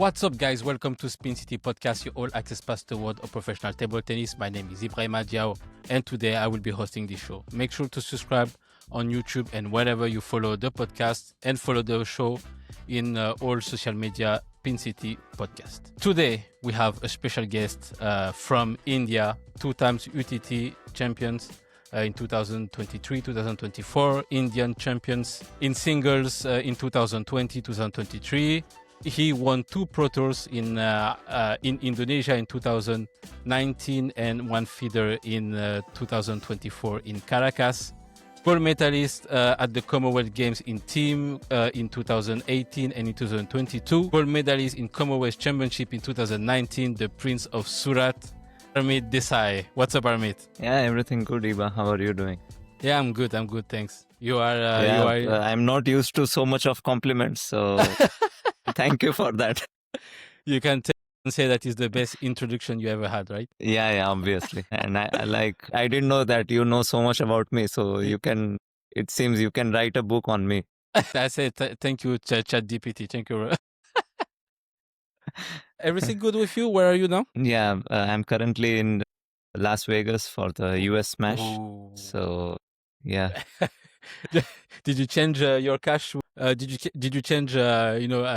What's up, guys? Welcome to Spin City Podcast, your all-access pass to the world of professional table tennis. My name is Ibrahim Diao, and today I will be hosting this show. Make sure to subscribe on YouTube and wherever you follow the podcast, and follow the show in all social media, Spin City Podcast. Today, we have a special guest from India, 2 times UTT champions in 2023, 2024, Indian champions in singles in 2020, 2023. He won 2 Pro Tours in Indonesia in 2019 and 1 feeder in 2024 in Caracas. Gold medalist at the Commonwealth Games in team in 2018 and in 2022. Gold medalist in Commonwealth Championship in 2019, the Prince of Surat, Harmeet Desai. What's up, Harmeet? Yeah, everything good, Iba. How are you doing? Yeah, I'm good. Thanks. You are. I'm not used to so much of compliments, so thank you for that. You can say that is the best introduction you ever had, right? Yeah, obviously. And I didn't know that you know so much about me, so it seems you can write a book on me. I said thank you, ChatGPT. Thank you. Everything good with you? Where are you now? Yeah, I'm currently in Las Vegas for the US Smash. Ooh. So, yeah. Did you change your cash? Did you change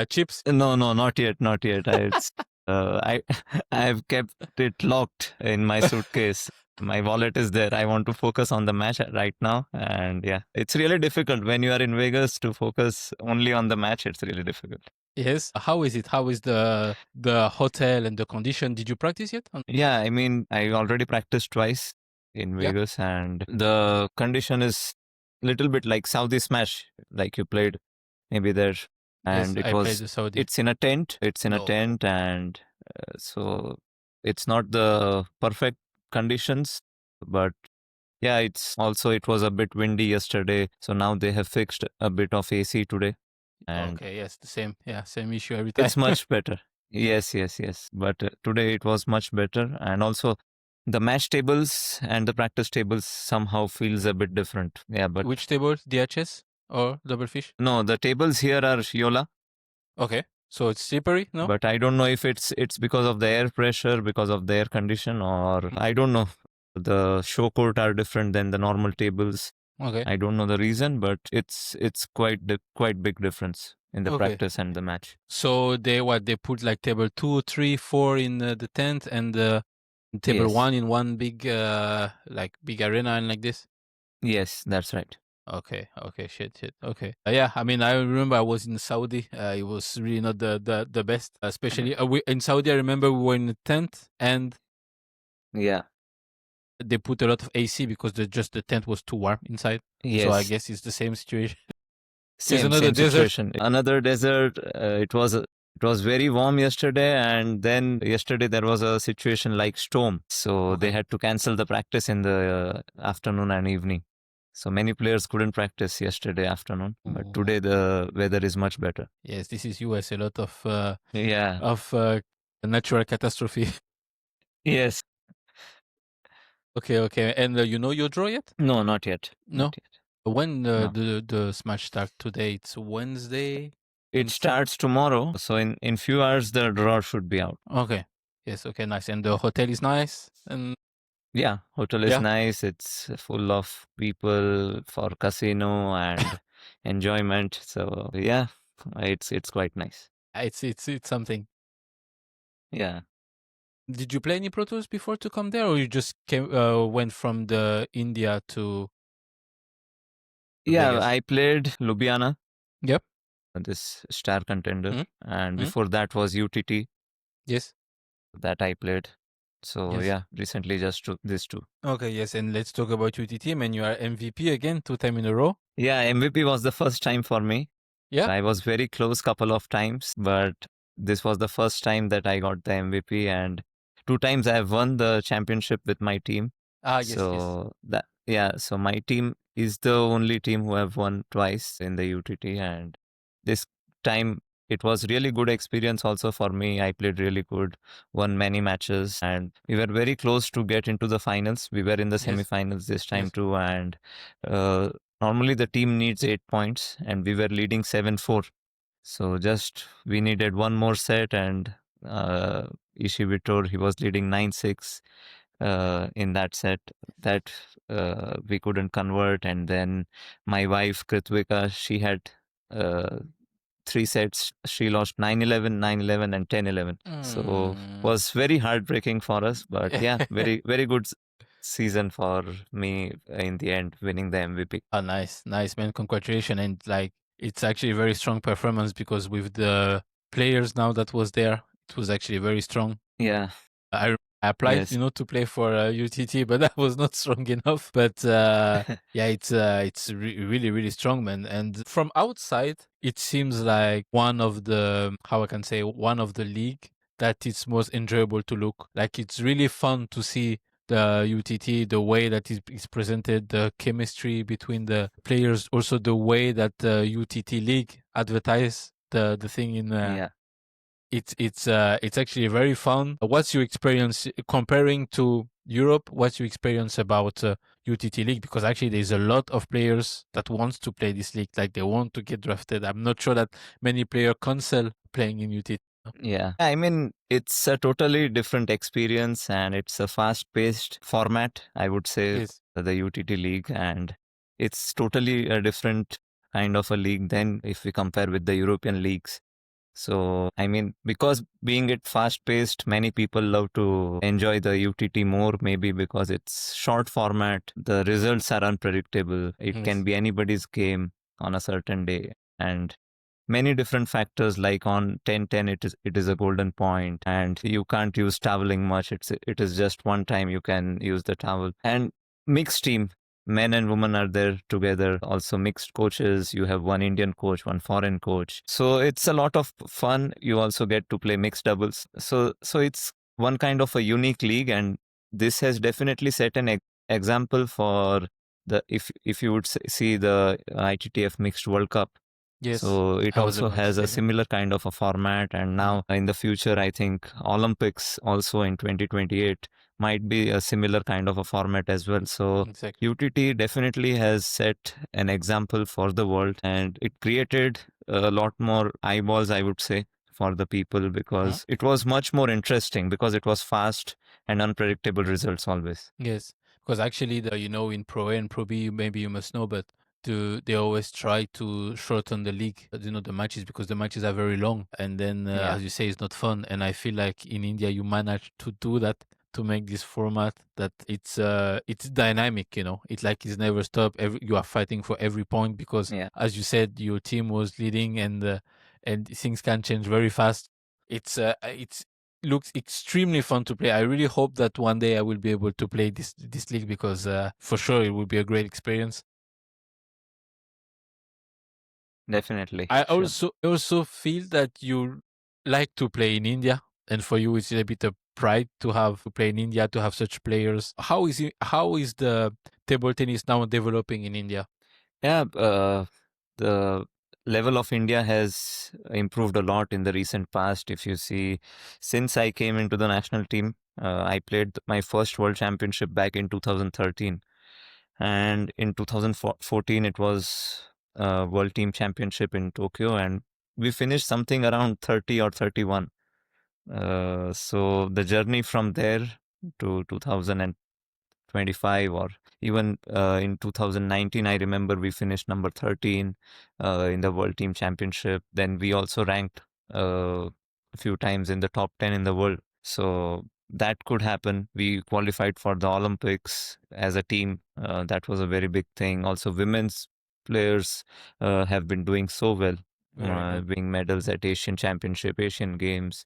chips? No, not yet. I've kept it locked in my suitcase. My wallet is there. I want to focus on the match right now. And yeah, it's really difficult when you are in Vegas to focus only on the match. It's really difficult. Yes. How is it? How is the hotel and the condition? Did you practice yet? Yeah, I mean, I already practiced twice in Vegas, and the condition is a little bit like Saudi Smash, like you played maybe there. And yes, it's in a tent. And so it's not the perfect conditions, but yeah, it was a bit windy yesterday. So now they have fixed a bit of AC today. And okay, yes, the same. Yeah, same issue every time. it's much better. Yes. But today it was much better. And also the match tables and the practice tables somehow feels a bit different. Yeah, but which table? DHS or double fish? No, the tables here are Yola. Okay. So it's slippery, no? But I don't know if it's because of the air pressure, because of the air condition, or I don't know. The show court are different than the normal tables. Okay. I don't know the reason, but it's quite big difference in the practice and the match. So they put like table 2, 3, 4 in the tent, and table 1 in one big big arena and like this? Yes, that's right. Okay, shit. Okay. Yeah, I mean, I remember I was in Saudi. It was really not the best, especially in Saudi. I remember we were in a tent, and yeah, they put a lot of AC because the tent was too warm inside. Yes. So I guess it's the same situation. Same situation. Another desert. It was very warm yesterday, and then yesterday there was a situation like storm. So they had to cancel the practice in the afternoon and evening. So many players couldn't practice yesterday afternoon, but today the weather is much better. Yes, this is US. A lot of natural catastrophe. Yes. Okay. And you know your draw yet? No, not yet. No? Not yet. When the Smash start today? It's Wednesday? It starts tomorrow. So in few hours, the draw should be out. Okay. Yes, okay, nice. And the hotel is nice? And yeah, hotel is nice. It's full of people for casino and enjoyment. So yeah, it's quite nice. It's something. Yeah. Did you play any Pro Tours before to come there, or you just went from the India to Vegas? I played Ljubljana. Yep. This star contender. And before that was UTT. Yes. That I played. So yeah, recently just these 2. Okay, yes, and let's talk about UTT. And you are MVP again, 2 times in a row. Yeah, MVP was the first time for me. Yeah. I was very close couple of times, but this was the first time that I got the MVP, and 2 times I have won the championship with my team. Yes. So my team is the only team who have won twice in the UTT, and this time it was really good experience also for me. I played really good, won many matches, and we were very close to get into the finals. We were in the semifinals this time too, and normally the team needs 8 points, and we were leading 7-4. So just we needed one more set, and Ishibitor, he was leading 9-6 in that set that we couldn't convert. And then my wife Kritvika, she had uh, 3 sets. She lost 9-11, 9-11, and 10-11. So was very heartbreaking for us. But yeah, very, very good season for me in the end, winning the MVP. Oh, nice, man. Congratulations. And like, it's actually a very strong performance because with the players now that was there, it was actually very strong. Yeah. I applied, Yes. to play for UTT, but that was not strong enough. But yeah, it's really, really strong, man. And from outside, it seems like one of the, how I can say, one of the league that it's most enjoyable to look. Like, it's really fun to see the UTT, the way that is presented, the chemistry between the players, also the way that the UTT league advertise the thing in Yeah. it's actually very fun. What's your experience comparing to Europe? What's your experience about UTT league? Because actually there's a lot of players that wants to play this league, like they want to get drafted. I'm not sure that many players cancel playing in UTT. Yeah. I mean, it's a totally different experience, and it's a fast-paced format, I would say, Yes. the UTT league, and it's totally a different kind of a league than if we compare with the European leagues. So, I mean, because being it fast paced, many people love to enjoy the UTT more, maybe because it's short format, the results are unpredictable, it Yes. can be anybody's game on a certain day. And many different factors, like on 10-10 it is a golden point, and you can't use toweling much. It is just one time you can use the towel. And mixed team, men and women are there together. Also mixed coaches, you have one Indian coach, one foreign coach, so it's a lot of fun. You also get to play mixed doubles, so it's one kind of a unique league. And this has definitely set an example for the, if you would see the ITTF Mixed World Cup. Yes. So it I was also about to has say a that. similar kind of a format. And now in the future, I think Olympics also in 2028 might be a similar kind of a format as well. So Exactly. UTT definitely has set an example for the world, and it created a lot more eyeballs, I would say, for the people, because it was much more interesting, because it was fast and unpredictable results always. Yes, because actually, in Pro A and Pro B, maybe you must know, but they always try to shorten the league, the matches, because the matches are very long, and then, Yeah. as you say, it's not fun. And I feel like in India, you managed to do that, to make this format that it's dynamic. It's never stop. You are fighting for every point because, Yeah. as you said, your team was leading, and things can change very fast. It's looks extremely fun to play. I really hope that one day I will be able to play this league, because for sure it will be a great experience. Definitely. I Sure. also feel that you like to play in India, and for you it's a bit of pride to play in India, to have such players. How is the table tennis now developing in India? Yeah, the level of India has improved a lot in the recent past. If you see, since I came into the national team, I played my first World Championship back in 2013. And in 2014, it was World Team Championship in Tokyo, and we finished something around 30 or 31. So the journey from there to 2025, or even in 2019, I remember we finished number 13 in the World Team Championship. Then we also ranked a few times in the top 10 in the world. So that could happen. We qualified for the Olympics as a team. That was a very big thing. Also, women's players have been doing so well, Very good. winning medals at Asian Championship, Asian Games,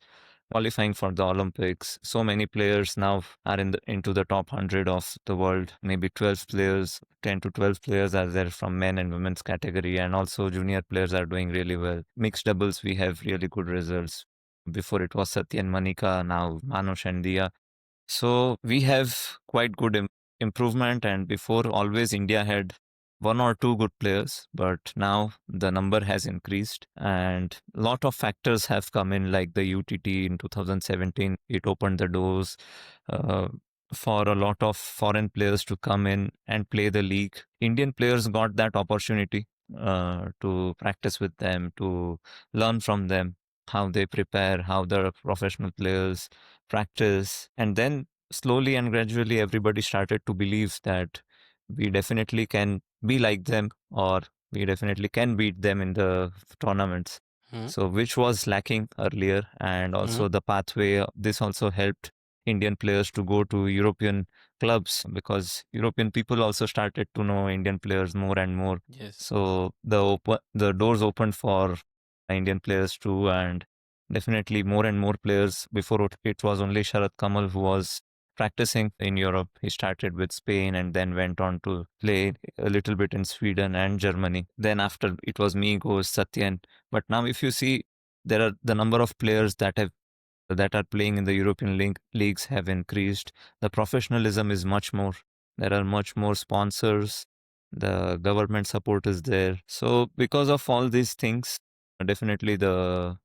qualifying for the Olympics. So many players now are into the top 100 of the world. Maybe 12 players, 10 to 12 players are there from men and women's category, and also junior players are doing really well. Mixed doubles, we have really good results. Before it was Satya and Manika, now Manush and Dia. So we have quite good improvement. And before, always India had one or two good players, but now the number has increased, and a lot of factors have come in, like the UTT in 2017. It opened the doors uh, for a lot of foreign players to come in and play the league. Indian players got that opportunity, to practice with them, to learn from them, how they prepare, how the professional players practice. And then slowly and gradually, everybody started to believe that we definitely can be like them, or we definitely can beat them in the tournaments. Mm-hmm. So, which was lacking earlier, and Mm-hmm. also the pathway. This also helped Indian players to go to European clubs, because European people also started to know Indian players more and more. Yes. So the doors opened for Indian players too, and definitely more and more players. Before it was only Sharat Kamal who was practicing in Europe. He started with Spain and then went on to play a little bit in Sweden and Germany. Then after it was me, goes Satyen. But now if you see, there are the number of players that are playing in the European leagues have increased. The professionalism is much more. There are much more sponsors. The government support is there. So because of all these things, definitely the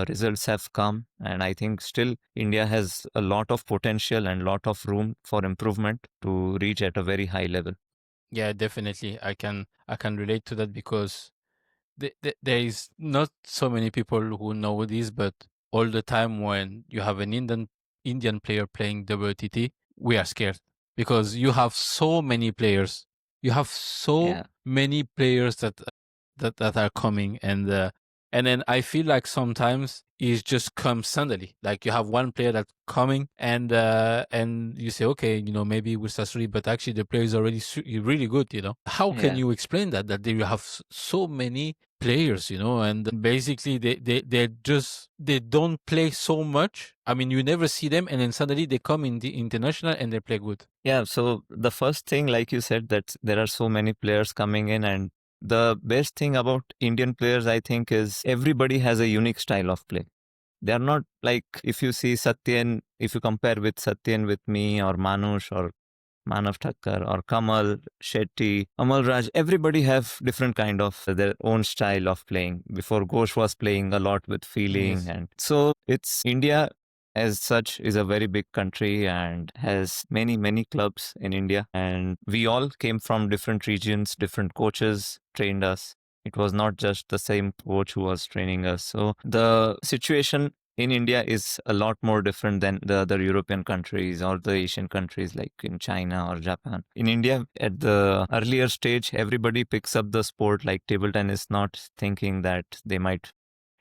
results have come, and I think still India has a lot of potential and lot of room for improvement to reach at a very high level. Yeah, definitely. I can relate to that because there is not so many people who know this, but all the time when you have an Indian player playing WTT, we are scared because you have so many players. You have so Yeah. many players that are coming, and then I feel like sometimes it just comes suddenly. Like you have one player that's coming, and you say, okay, maybe with Sasuri, but actually the player is already really good. How can Yeah. you explain that you have so many players, and basically they don't play so much. I mean, you never see them, and then suddenly they come in the international and they play good. Yeah, so the first thing, like you said, that there are so many players coming in, and the best thing about Indian players, I think, is everybody has a unique style of play. They are not like, if you see Satyen, if you compare with Satyen with me or Manush or Manav Thakkar or Kamal, Shetty, Amal Raj, everybody have different kind of their own style of playing. Before, Ghosh was playing a lot with feeling, Yes. and so it's India as such is a very big country and has many many clubs in India, and we all came from different regions, different coaches trained us. It was not just the same coach who was training us. So the situation in India is a lot more different than the other European countries or the Asian countries like in China or Japan. In India, at the earlier stage, everybody picks up the sport like table tennis, not thinking that they might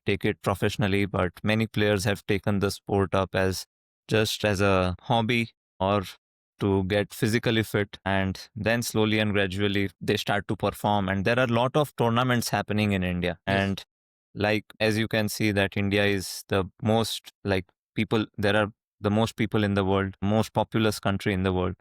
take it professionally, but many players have taken the sport up as just as a hobby or to get physically fit, and then slowly and gradually they start to perform, and there are a lot of tournaments happening in India. Yes. And like, as you can see, that India is the most, like, people, there are the most people in the world, most populous country in the world.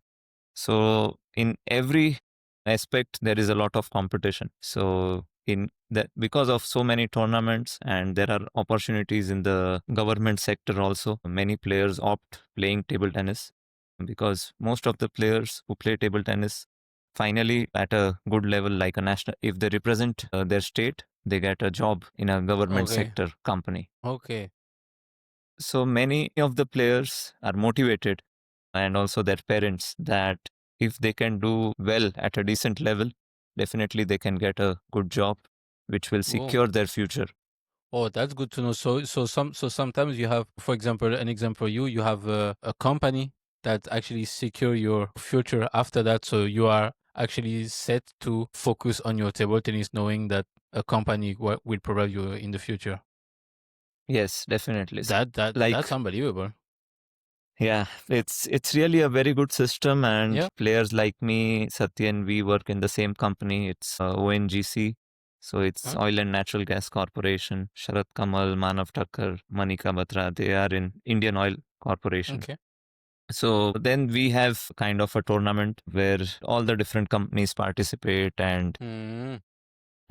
So in every aspect, there is a lot of competition. So in that, because of so many tournaments, and there are opportunities in the government sector also, many players opt playing table tennis, because most of the players who play table tennis finally at a good level, like a national, if they represent their state, they get a job in a government Okay. sector company. Okay. So many of the players are motivated, and also their parents, that if they can do well at a decent level, definitely they can get a good job, which will Oh. secure their future. Oh, that's good to know. So sometimes you have, for example, an example, you have a company that actually secure your future after that. So you are actually set to focus on your table tennis, knowing that a company will provide you in the future. Yes, definitely. That's Like, unbelievable. yeah, it's really a very good system, and Yeah. players like me, Satyan, we work in the same company. It's ONGC. So it's Huh? Oil and Natural Gas Corporation. Sharat Kamal, Manav Thakkar, Manika Batra, they are in Indian Oil Corporation. Okay. So then we have kind of a tournament where all the different companies participate and Mm,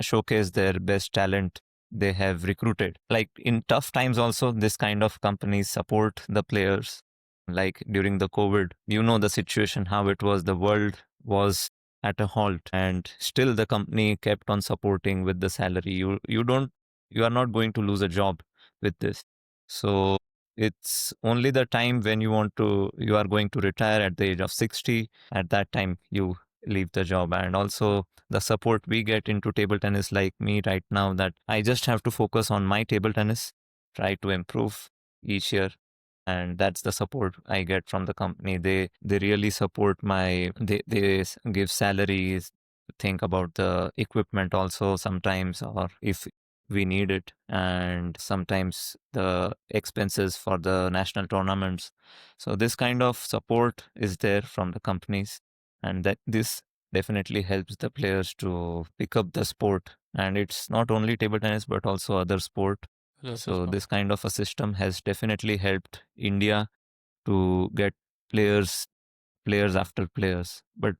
showcase their best talent they have recruited. Like in tough times also, this kind of companies support the players. Like during the COVID, you know the situation, how it was. The world was at a halt, and still the company kept on supporting with the salary. You are not going to lose a job with this. So it's only the time when you are going to retire at the age of 60. At that time, you leave the job. And also the support we get into table tennis, like me right now, that I just have to focus on my table tennis, try to improve each year. And that's the support I get from the company. They really support they give salaries, think about the equipment also sometimes, or if we need it, and sometimes the expenses for the national tournaments. So this kind of support is there from the companies, and that this definitely helps the players to pick up the sport. And it's not only table tennis but also other sport. That's So also. this kind of a system has definitely helped India to get players, players after players. But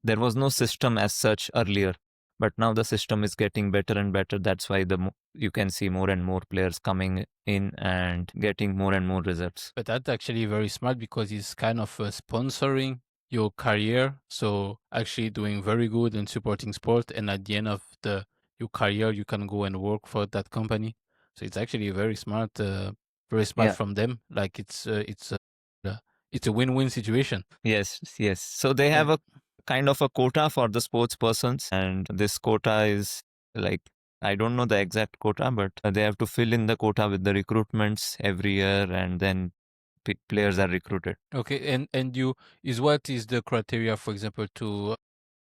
there was no system as such earlier. But now the system is getting better and better. That's why you can see more and more players coming in and getting more and more results. But that's actually very smart because it's kind of sponsoring your career. So actually doing very good and supporting sport, and at the end of your career, you can go and work for that company. So it's actually very smart Yeah. from them. Like it's a win-win situation. Yes, yes. So they have And a kind of a quota for the sports persons, and this quota is like, I don't know the exact quota, but they have to fill in the quota with the recruitments every year, and then players are recruited. okay, and you is what is the criteria, for example, to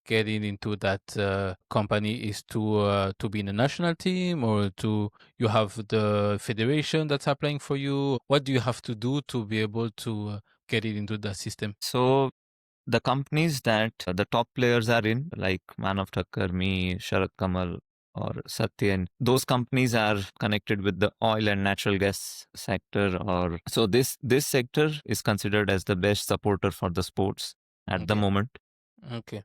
getting into that company is to be in a national team, or to you have the federation that's applying for you? What do you have to do to be able to get it into the system? So the companies that the top players are in, like Manav Thakkar, me, Sharat Kamal, or Satyen, those companies are connected with the oil and natural gas sector. Or so this sector is considered as the best supporter for the sports at the Okay. moment. Okay.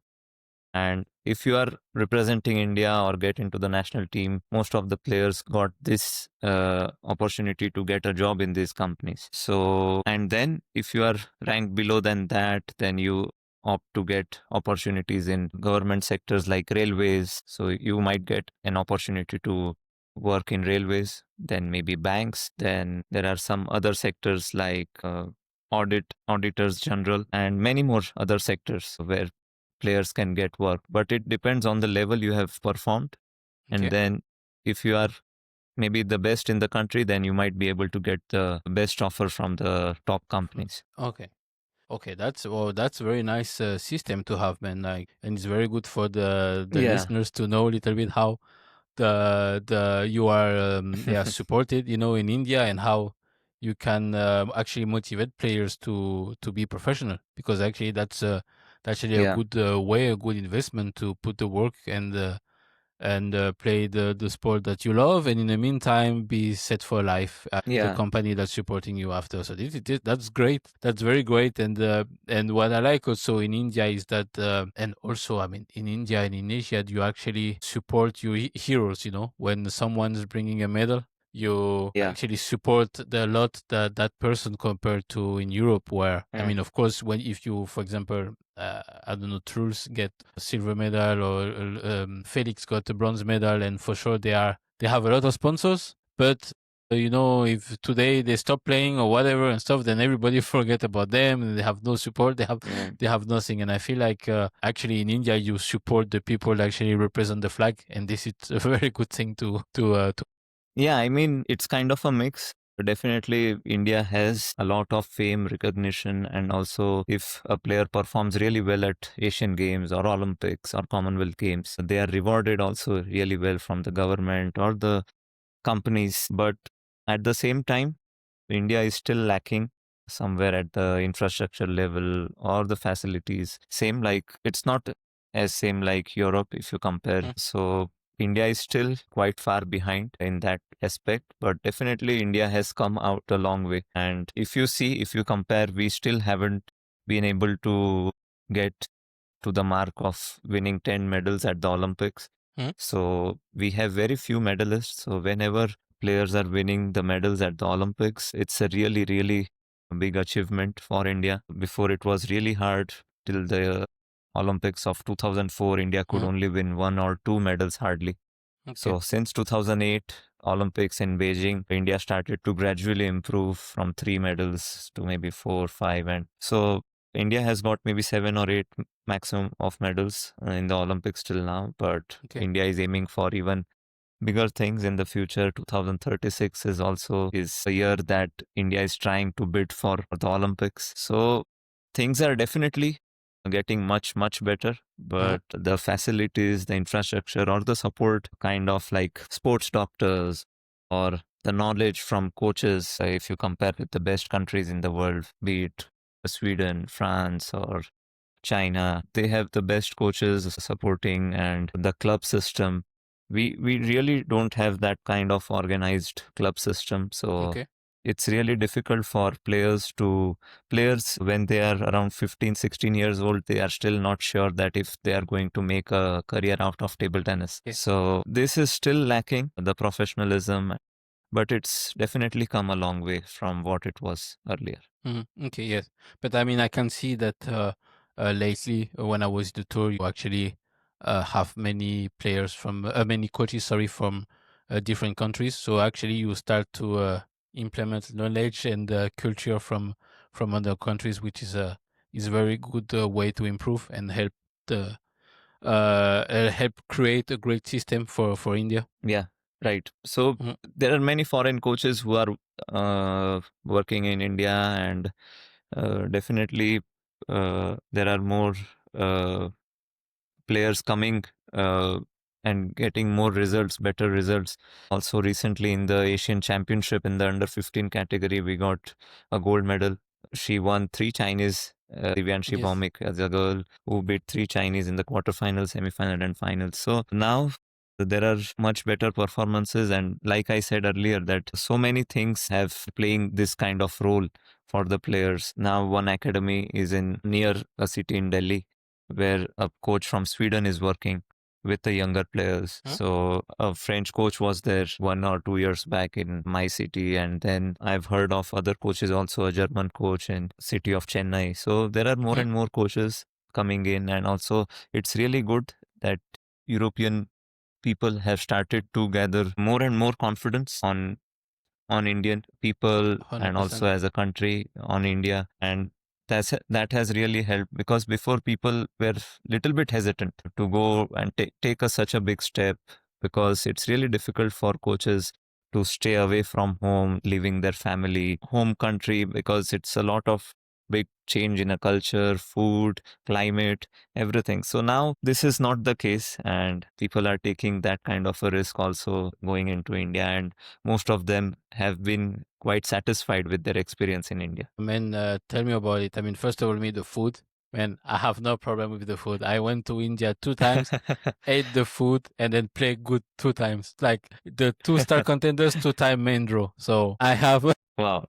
And if you are representing India or get into the national team, most of the players got this opportunity to get a job in these companies. So, and then if you are ranked below than that, then you opt to get opportunities in government sectors like railways. So you might get an opportunity to work in railways, then maybe banks. Then there are some other sectors like auditors general, and many more other sectors where players can get work. But it depends on the level you have performed. And Okay. then if you are maybe the best in the country, then you might be able to get the best offer from the top companies. Okay. Okay, that's a very nice system to have, man. Like, and it's very good for the Yeah. listeners to know a little bit how the you are yeah, supported, in India, and how you can actually motivate players to be professional, because actually that's actually a Yeah. good way, a good investment to put the work and play the sport that you love, and in the meantime be set for life at the Yeah. company that's supporting you after. So that's great. That's very great. And what I like also in India is that and also, I mean, in India and in Asia, you actually support your heroes. When someone's bringing a medal, you Yeah. actually support the lot that person, compared to in Europe, where, I Mm. mean, of course, when if you, for example, I don't know, Truls get a silver medal, or Felix got a bronze medal, and for sure they have a lot of sponsors. But if today they stop playing or whatever and stuff, then everybody forget about them, and they have no support. They have Mm. they have nothing. And I feel like actually in India you support the people that actually represent the flag, and this is a very good thing to. Yeah, I mean, it's kind of a mix. Definitely, India has a lot of fame, recognition, and also if a player performs really well at Asian Games or Olympics or Commonwealth Games, they are rewarded also really well from the government or the companies. But at the same time, India is still lacking somewhere at the infrastructure level or the facilities. Same like it's not as same like Europe if you compare. Mm. So India is still quite far behind in that aspect, but definitely India has come out a long way. And if you see, if you compare, we still haven't been able to get to the mark of winning 10 medals at the Olympics. Mm. So we have very few medalists. So whenever players are winning the medals at the Olympics, it's a really, really big achievement for India. Before it was really hard till the Olympics of 2004, India could Mm. only win one or two medals hardly. Okay. So since 2008 Olympics in Beijing, India started to gradually improve from three medals to maybe four, five. And so India has got maybe 7 or 8 maximum of medals in the Olympics till now, but India is aiming for even bigger things in the future. 2036 is also is a year that India is trying to bid for the Olympics. So things are definitely getting much better, but the facilities, the infrastructure, or the support, kind of like sports doctors or the knowledge from coaches, if you compare with the best countries in the world, be it Sweden, France, or China, they have the best coaches supporting, and the club system. We really don't have that kind of organized club system. So it's really difficult for players when they are around 15, 16 years old, they are still not sure that if they are going to make a career out of table tennis. So this is still lacking the professionalism, but it's definitely come a long way from what it was earlier. Okay, yes. But I mean, I can see that lately, when I was the tour, you actually have many players from, many coaches, sorry, from different countries. So actually, you start to implement knowledge and culture from other countries, which is a very good way to improve and help create a great system for India. Yeah, right. So there are many foreign coaches who are working in India, and definitely there are more players coming and getting more results, better results. Also, recently in the Asian Championship in the under 15 category, we got a gold medal. She won 3 Chinese. Divyanshi Bhaumik as a girl who beat 3 Chinese in the quarterfinals, semifinal, and finals. So now there are much better performances, and like I said earlier, that so many things have playing this kind of role for the players. Now one academy is in near a city in Delhi, where a coach from Sweden is working with the younger players. So a French coach was there 1 or 2 years back in my city, and then I've heard of other coaches, also a German coach in city of Chennai. So there are more and more coaches coming in, and also it's really good that European people have started to gather more and more confidence on Indian people, and 100%. also as a country on India. And that has really helped, because before people were little bit hesitant to go and take such a big step, because it's really difficult for coaches to stay away from home, leaving their family, home country, because it's a lot of big change in a culture, food, climate, everything. So now this is not the case, and people are taking that kind of a risk also going into India, and most of them have been quite satisfied with their experience in India. Man, tell me about it. I mean, first of all, the food. Man, I have no problem with the food. I went to India 2 times, ate the food, and then played good 2 times. Like the 2-star contenders, 2-time main draw. So I have. Wow.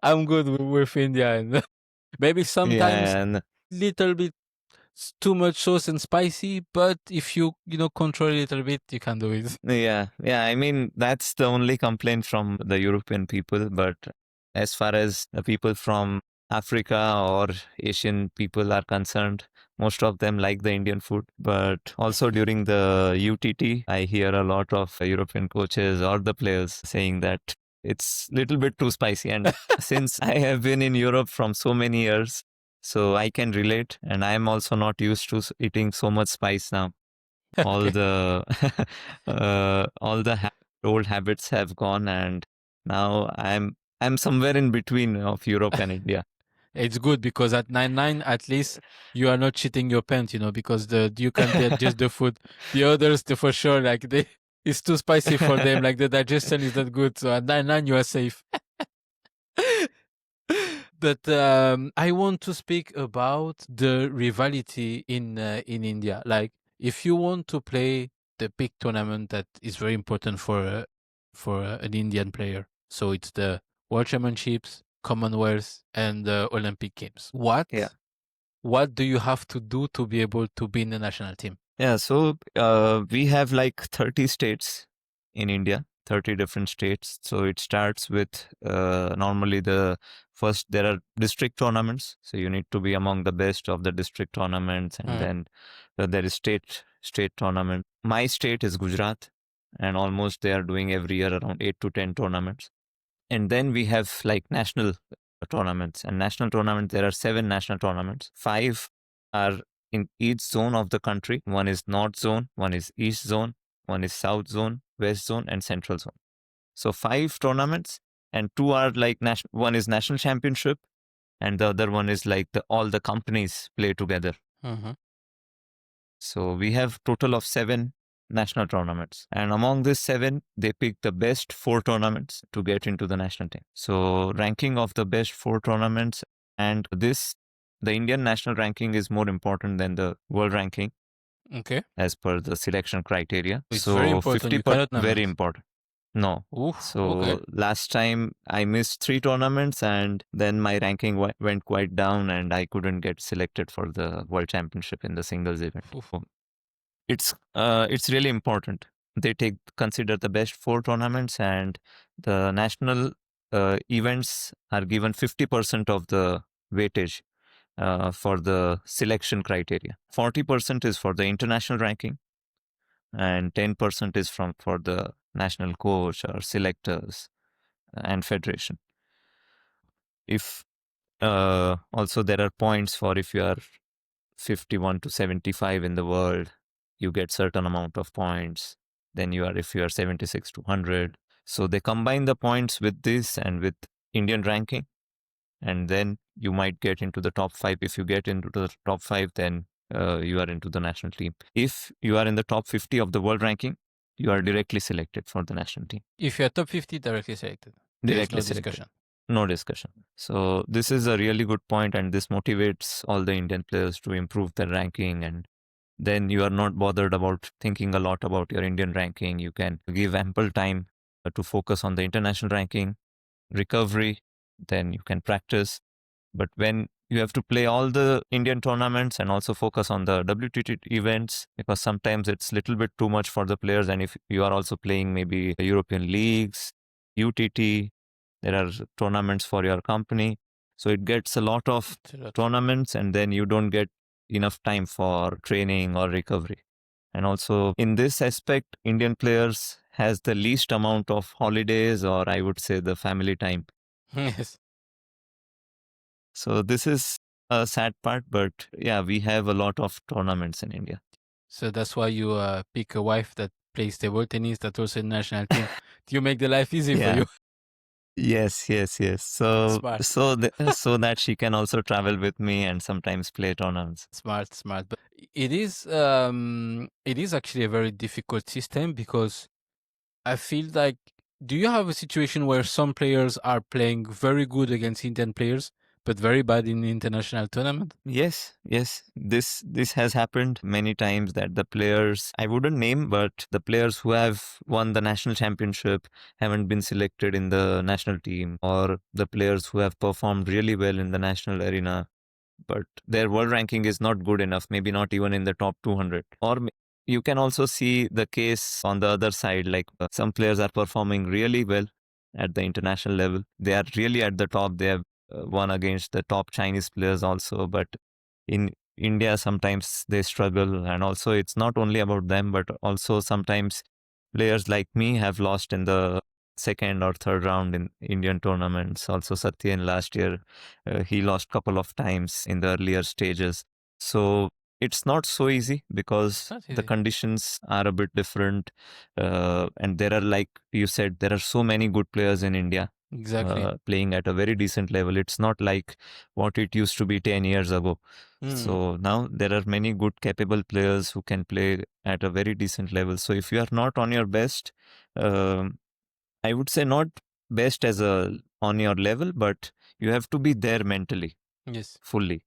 I'm good with India, and maybe sometimes little bit too much sauce and spicy, but if you control it a little bit, you can do it. Yeah. I mean, that's the only complaint from the European people. But as far as the people from Africa or Asian people are concerned, most of them like the Indian food. But also during the UTT, I hear a lot of European coaches or the players saying that it's a little bit too spicy. And since I have been in Europe from so many years, so I can relate, and I'm also not used to eating so much spice now. All the old habits have gone, and now I'm somewhere in between of Europe and India. It's good because at 9-9, at least you are not cheating your pants, because you can get just the food. The others, for sure, like it's too spicy for them. Like the digestion is not good. So at 9-9, you are safe. But I want to speak about the rivalry in India. Like, if you want to play the big tournament that is very important for an Indian player, so it's the World Championships, Commonwealth, and the Olympic Games. What do you have to do to be able to be in the national team? Yeah, so we have like 30 states in India, 30 different states. So it starts with normally first there are district tournaments. So you need to be among the best of the district tournaments, and then there is state tournament. My state is Gujarat, and almost they are doing every year around 8 to 10 tournaments. And then we have like national tournaments. And national tournaments, there are 7 national tournaments. 5 are in each zone of the country. One is North Zone, one is East Zone, one is South Zone, West Zone, and Central Zone. So 5 tournaments, and 2 are like one is national championship, and the other one is like all the companies play together. Mm-hmm. So we have total of 7 national tournaments, and among these 7 they pick the best 4 tournaments to get into the national team. So ranking of the best 4 tournaments, and the Indian national ranking is more important than the world ranking. Okay. As per the selection criteria. It's so very important. 50% very important. No. Oof, So okay. last time I missed 3 tournaments, and then my ranking went quite down, and I couldn't get selected for the World Championship in the singles event. Oof. It's really important. They consider the best 4 tournaments, and the national events are given 50% of the weightage for the selection criteria. 40% is for the international ranking, and 10% is for the national coach or selectors and federation. If also there are points for if you are 51 to 75 in the world, you get certain amount of points. Then if you are 76 to 100. So they combine the points with this and with Indian ranking, and then you might get into the top 5. If you get into the top 5, then you are into the national team. If you are in the top 50 of the world ranking, you are directly selected for the national team. If you're top 50, directly selected. There's no discussion. No discussion. So this is a really good point, and this motivates all the Indian players to improve their ranking, and then you are not bothered about thinking a lot about your Indian ranking. You can give ample time to focus on the international ranking, recovery, then you can practice. But when you have to play all the Indian tournaments and also focus on the WTT events, because sometimes it's a little bit too much for the players. And if you are also playing maybe European leagues, UTT, there are tournaments for your company. So it gets a lot of tournaments, and then you don't get enough time for training or recovery. And also in this aspect, Indian players has the least amount of holidays, or I would say the family time. Yes. So this is a sad part, but yeah, we have a lot of tournaments in India. So that's why you pick a wife that plays table tennis, that also in national team. Do you make the life easy for you? Yes. So so that she can also travel with me and sometimes play tournaments. Smart. But it is actually a very difficult system, because I feel like, do you have a situation where some players are playing very good against Indian players, but very bad in the international tournament? Yes. This has happened many times, that the players, I wouldn't name, but the players who have won the national championship haven't been selected in the national team, or the players who have performed really well in the national arena, but their world ranking is not good enough, maybe not even in the top 200. Or you can also see the case on the other side, like some players are performing really well at the international level. They are really at the top. They have won against the top Chinese players also, but in India, sometimes they struggle. And also it's not only about them, but also sometimes players like me have lost in the second or third round in Indian tournaments. Also Satyen last year, he lost couple of times in the earlier stages. So it's not so easy, because the conditions are a bit different. And there are, like you said, there are so many good players in India. Exactly. Playing at a very decent level. It's not like what it used to be 10 years ago. So now there are many good capable players who can play at a very decent level. So if you are not on your best, I would say not best on your level, but you have to be there mentally. Yes. Fully.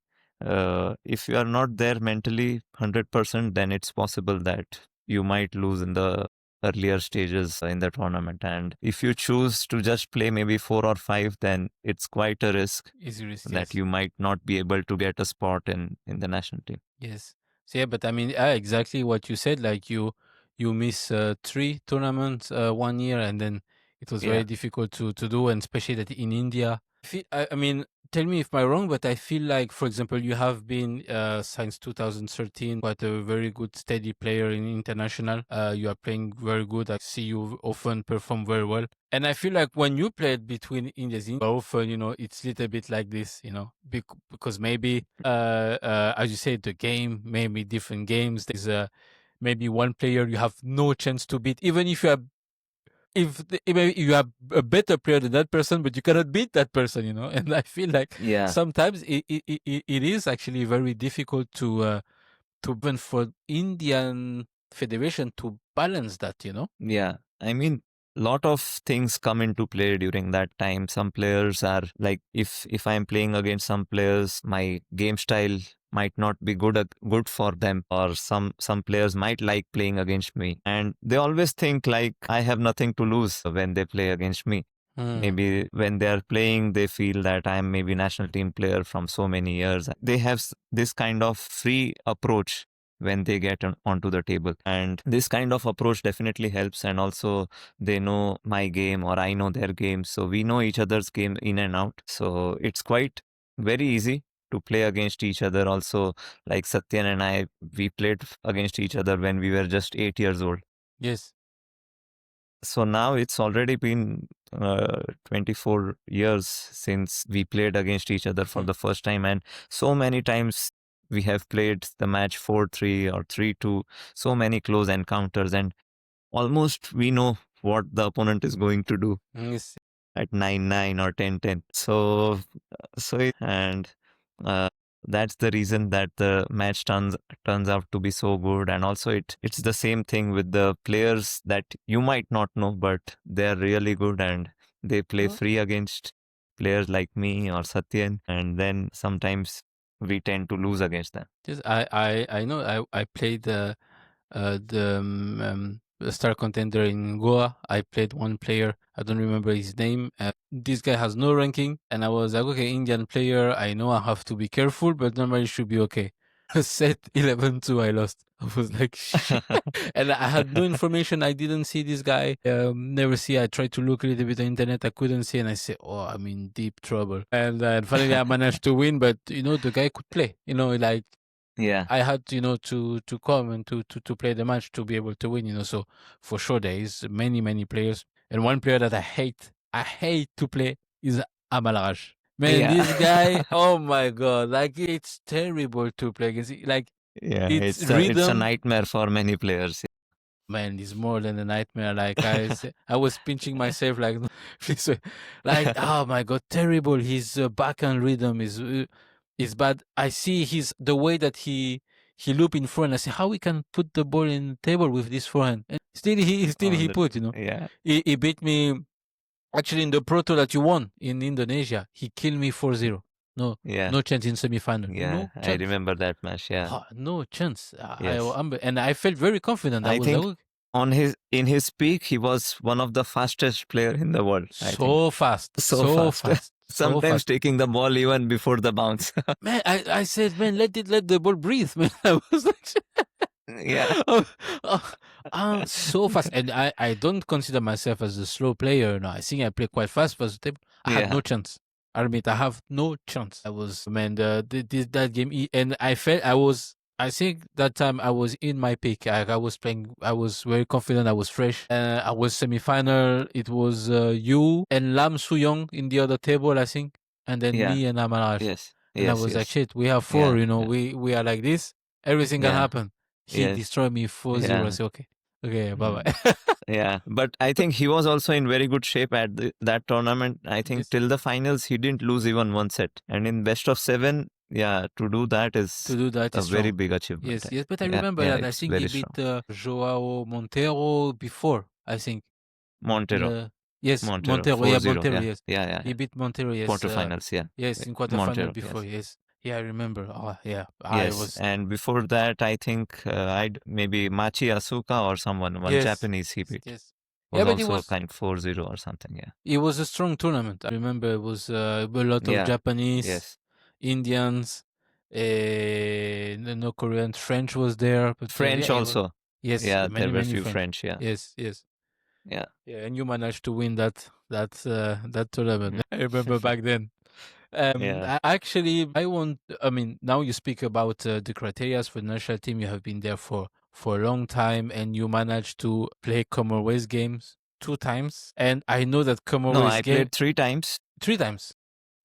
If you are not there mentally 100%, then it's possible that you might lose in the earlier stages in the tournament. And if you choose to just play maybe 4 or 5, then it's quite a risk. Easy risk, that yes. you might not be able to get a spot in the national team. Yes. So yeah, but I mean, exactly what you said. Like you miss 3 tournaments 1 year, and then it was very difficult to do, and especially that in India. I mean, tell me if I'm wrong, but I feel like, for example, you have been since 2013 quite a very good, steady player in international. You are playing very good. I see you often perform very well. And I feel like when you played between Indians, often, it's a little bit like this, because maybe, as you say, the game, maybe different games. There's maybe one player you have no chance to beat, even if you are maybe you are a better player than that person, but you cannot beat that person, And I feel like sometimes it is actually very difficult to even for Indian Federation to balance that, Yeah. I mean, lot of things come into play during that time. Some players are like, if I'm playing against some players, my game style might not be good for them, or some players might like playing against me, and they always think like I have nothing to lose when they play against me. Maybe when they are playing, they feel that I'm maybe national team player from so many years. They have this kind of free approach when they get onto the table, and this kind of approach definitely helps. And also they know my game or I know their game, so we know each other's game in and out, so it's quite very easy to play against each other. Also, like Satyan and I, we played against each other when we were just 8 years old. Yes. So now it's already been 24 years since we played against each other for the first time, and so many times we have played the match 4-3 or 3-2, so many close encounters, and almost we know what the opponent is going to do at 9-9 or 10-10. That's the reason that the match turns out to be so good. And also it's the same thing with the players that you might not know, but they're really good and they play free against players like me or Satyan, and then sometimes we tend to lose against them. Yes, I know. I played the star contender in Goa. I played one player. I don't remember his name. This guy has no ranking, and I was like, okay, Indian player. I know I have to be careful, but normally should be okay. Set 11-2, I lost. I was like, shit. And I had no information. I didn't see this guy. Never see. I tried to look a little bit on internet. I couldn't see, and I said, oh, I'm in deep trouble. And finally, I managed to win. But the guy could play. Like. Yeah. I had to come and to play the match to be able to win. So for sure there is many players, and one player that I hate to play is Amalraj. Man, this guy, oh my god, like it's terrible to play against. Like it's a nightmare for many players. Man, it's more than a nightmare. Like I was pinching myself, like oh my god, terrible. His backhand rhythm is bad. I see the way that he loop in front. I say how we can put the ball in the table with this forehand. And still he put. Yeah. He beat me actually in the proto that you won in Indonesia. He killed me 4-0. No chance in semi-final. Yeah, no I remember that match. Yeah, no chance. Yes. And I felt very confident. I think in his peak, he was one of the fastest player in the world. So fast. Sometimes taking the ball even before the bounce. Man, I said, man, let the ball breathe, man. I was like, so fast. And I don't consider myself as a slow player. No, I think I play quite fast. But I had no chance. Harmeet, I have no chance. I was, man, that game, and I felt I think that time I was in my peak. I was playing, I was very confident, I was fresh. I was semi-final. It was you and Lam Suyong in the other table, I think. And then me and Amalraj. Yes. And I was like, shit, we have four, we are like this. Everything can happen. He destroyed me 4-0. I said, okay, bye-bye. Yeah, but I think he was also in very good shape at that tournament. I think till the finals, he didn't lose even one set. And in best of 7, to do that is a very big achievement. Yes, but I remember that. I think he beat Joao Monteiro before, I think. Montero. Montero. Yeah, Montero, yes. Yeah. He beat Montero, yes. Quarterfinals, Yes, in quarterfinals before, yes. Yeah, I remember. Oh, yeah. Yes, and before that, I think maybe Machi Asuka or someone, Japanese he beat. Yes. Was also kind of 4-0 or something, It was a strong tournament. I remember it was a lot of Japanese, Indians, no Korean, French was there. But French also. Yes, there were a few French, Yes. Yeah, and you managed to win that tournament. I remember back then. Yeah. I want. I mean, now you speak about the criteria for the national team. You have been there for a long time, and you managed to play Commonwealth games 2 times. And I know that No, Commonwealth I game played 3 times. 3 times.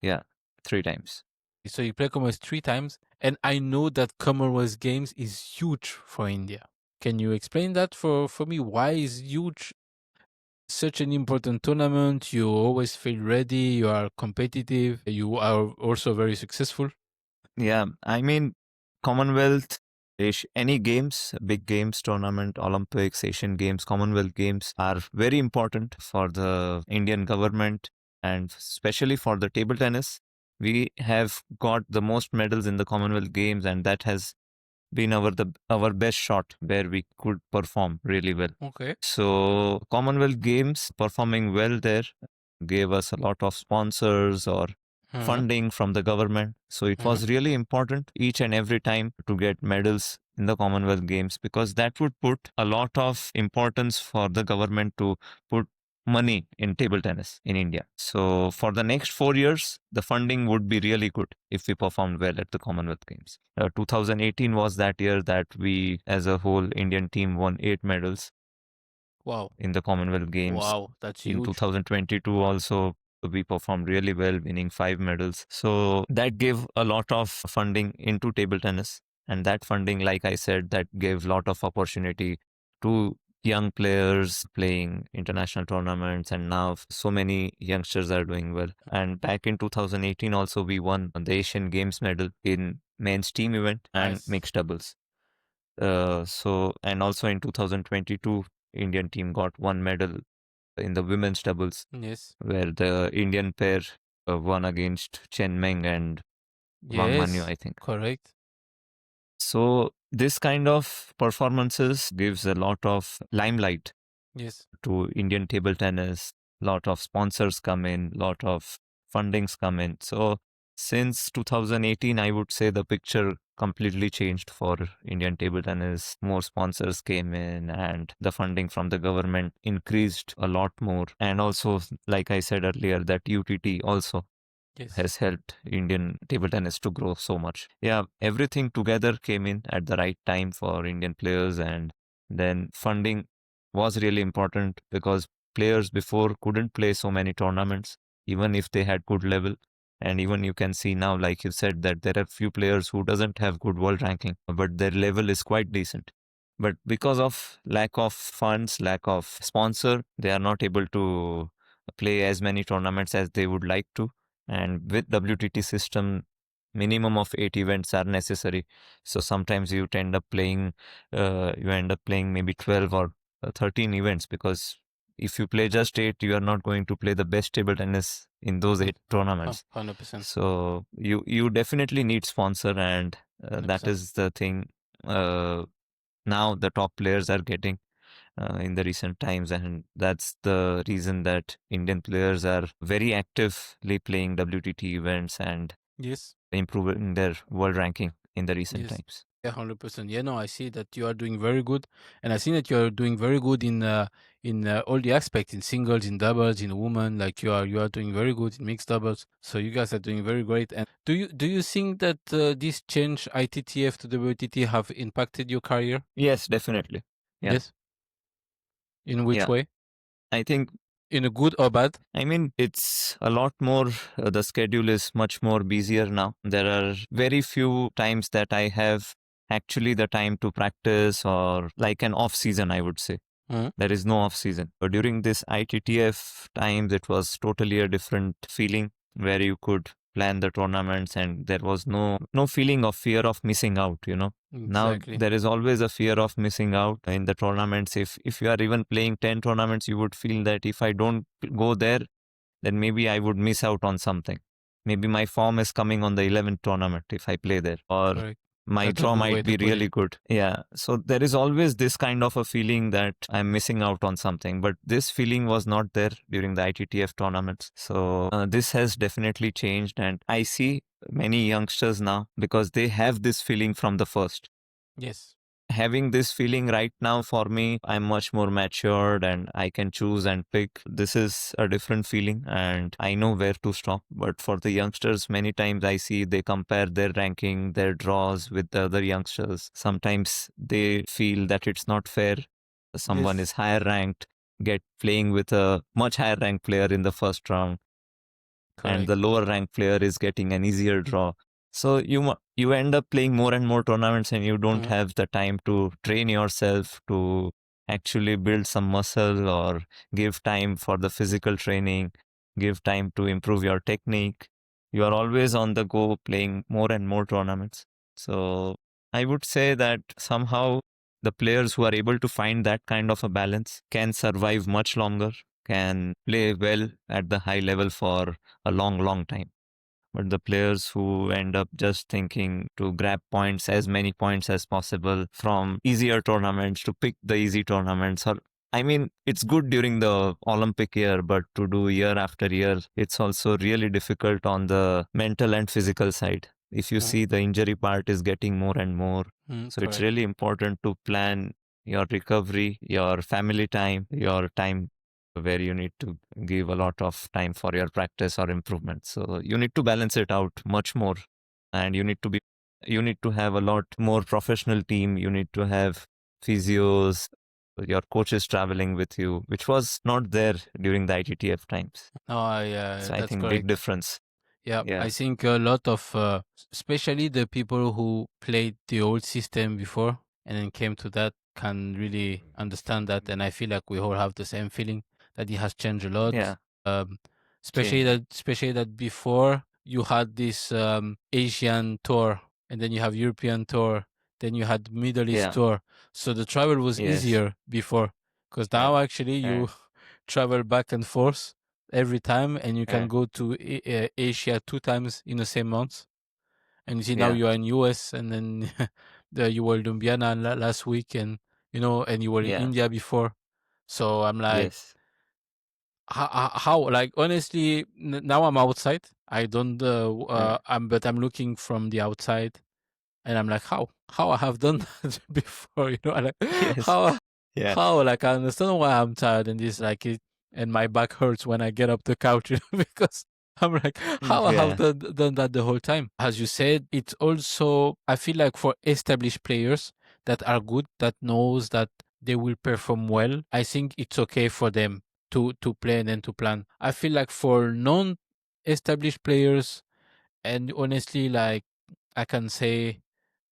Yeah, 3 times. So you play Commonwealth 3 times, and I know that Commonwealth Games is huge for India. Can you explain that for me? Why is huge such an important tournament? You always feel ready. You are competitive. You are also very successful. Yeah, I mean, Commonwealth, any games, big games, tournament, Olympics, Asian Games, Commonwealth Games are very important for the Indian government and especially for the table tennis. We have got the most medals in the Commonwealth Games, and that has been our best shot where we could perform really well. Okay. So Commonwealth Games performing well there gave us a lot of sponsors or funding from the government. So it was really important each and every time to get medals in the Commonwealth Games because that would put a lot of importance for the government to put money in table tennis in India. So for the next 4 years, the funding would be really good if we performed well at the Commonwealth Games. 2018 was that year that we, as a whole Indian team, won 8 medals. Wow. In the Commonwealth Games. Wow, that's in huge. 2022 also, we performed really well, winning 5 medals. So that gave a lot of funding into table tennis. And that funding, like I said, that gave a lot of opportunity to young players playing international tournaments. And now so many youngsters are doing well. And back in 2018 also, we won the Asian Games medal in men's team event and Nice. mixed doubles. And also in 2022, Indian team got 1 medal in the women's doubles, Yes. where the Indian pair won against Chen Meng and Wang Manyu, Yes. I think. Correct. So this kind of performances gives a lot of limelight Yes. to Indian table tennis. Lot of sponsors come in, lot of fundings come in. So since 2018, I would say the picture completely changed for Indian table tennis. More sponsors came in and the funding from the government increased a lot more. And also, like I said earlier, that UTT also has helped Indian table tennis to grow so much. Yeah, everything together came in at the right time for Indian players, and then funding was really important because players before couldn't play so many tournaments, even if they had good level. And even you can see now, like you said, that there are few players who doesn't have good world ranking, but their level is quite decent. But because of lack of funds, lack of sponsor, they are not able to play as many tournaments as they would like to. And with WTT system, minimum of 8 events are necessary. So sometimes you end up playing maybe 12 or 13 events, because if you play just 8, you are not going to play the best table tennis in those 8 tournaments. 100%. So you definitely need sponsor, and that is the thing now the top players are getting in the recent times, and that's the reason that Indian players are very actively playing WTT events and Yes. improving their world ranking in the recent Yes. times. Yeah, 100%. Yeah, no, I see that you are doing very good, and I see that you are doing very good in all the aspects, in singles, in doubles, in women. Like you are doing very good in mixed doubles. So you guys are doing very great. And do you think that this change ITTF to WTT have impacted your career? Yes, definitely. Yeah. Yes. In which Yeah. way? I think, In a good or bad? I mean, it's a lot more, the schedule is much more busier now. There are very few times that I have actually the time to practice, or like an off season, I would say. Mhm. There is no off season. But during this ITTF times, it was totally a different feeling where you could plan the tournaments and there was no feeling of fear of missing out, you know. Now Exactly. there is always a fear of missing out in the tournaments. If you are even playing 10 tournaments, you would feel that if I don't go there, then maybe I would miss out on something. Maybe my form is coming on the 11th tournament if I play there, or Correct. my That's a draw good way might to be put it. really good. Yeah. So there is always this kind of a feeling that I'm missing out on something. But this feeling was not there during the ITTF tournaments. So this has definitely changed. And I see many youngsters now, because they have this feeling from the first. Yes. having this feeling right now for me, I'm much more matured and I can choose and pick. This is a different feeling and I know where to stop. But for the youngsters, many times I see they compare their ranking, their draws with the other youngsters. Sometimes they feel that it's not fair. Someone is higher ranked, get playing with a much higher ranked player in the first round. Correct. And the lower ranked player is getting an easier draw. So you end up playing more and more tournaments and you don't have the time to train yourself to actually build some muscle or give time for the physical training, give time to improve your technique. You are always on the go playing more and more tournaments. So I would say that somehow the players who are able to find that kind of a balance can survive much longer, can play well at the high level for a long, long time. But the players who end up just thinking to grab points, as many points as possible from easier tournaments, to pick the easy tournaments, or I mean, it's good during the Olympic year, but to do year after year, it's also really difficult on the mental and physical side. If you see the injury part is getting more and more. So it's really important to plan your recovery, your family time, your time where you need to give a lot of time for your practice or improvement. So you need to balance it out much more, and you need to have a lot more professional team. You need to have physios, your coaches traveling with you, which was not there during the ITTF times. Oh, yeah, So I that's think correct. big difference. Yeah, Yeah. I think a lot of, especially the people who played the old system before and then came to that, can really understand that. And I feel like we all have the same feeling that it has changed a lot. Yeah. Especially that before you had this Asian tour, and then you have European tour, then you had Middle East Yeah. tour. So the travel was Yes. easier before, because now actually you travel back and forth every time, and you can go to Asia 2 times in the same month. And you see now you are in US, and then you were in Ljubljana last week, and and you were in India before. So I'm like, Yes. how like honestly, now I'm outside. I don't but I'm looking from the outside, and I'm like, how I have done that before, I like Yes. how Yeah. how like I understand why I'm tired and this like it, and my back hurts when I get up the couch, because I'm like, how I have done that the whole time. As you said, it's also, I feel like, for established players that are good, that knows that they will perform well, I think it's okay for them to play and then to plan. I feel like for non-established players, and honestly, like I can say,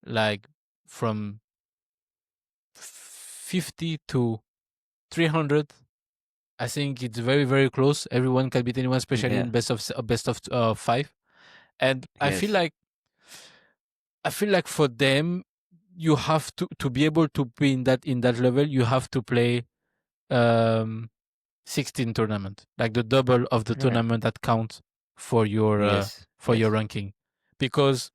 like from 50 to 300, I think it's very, very close. Everyone can beat anyone, especially in best of 5. And I feel like for them, you have to be able to be in that level. You have to play 16 tournament, like the double of the tournament that counts for your your ranking, because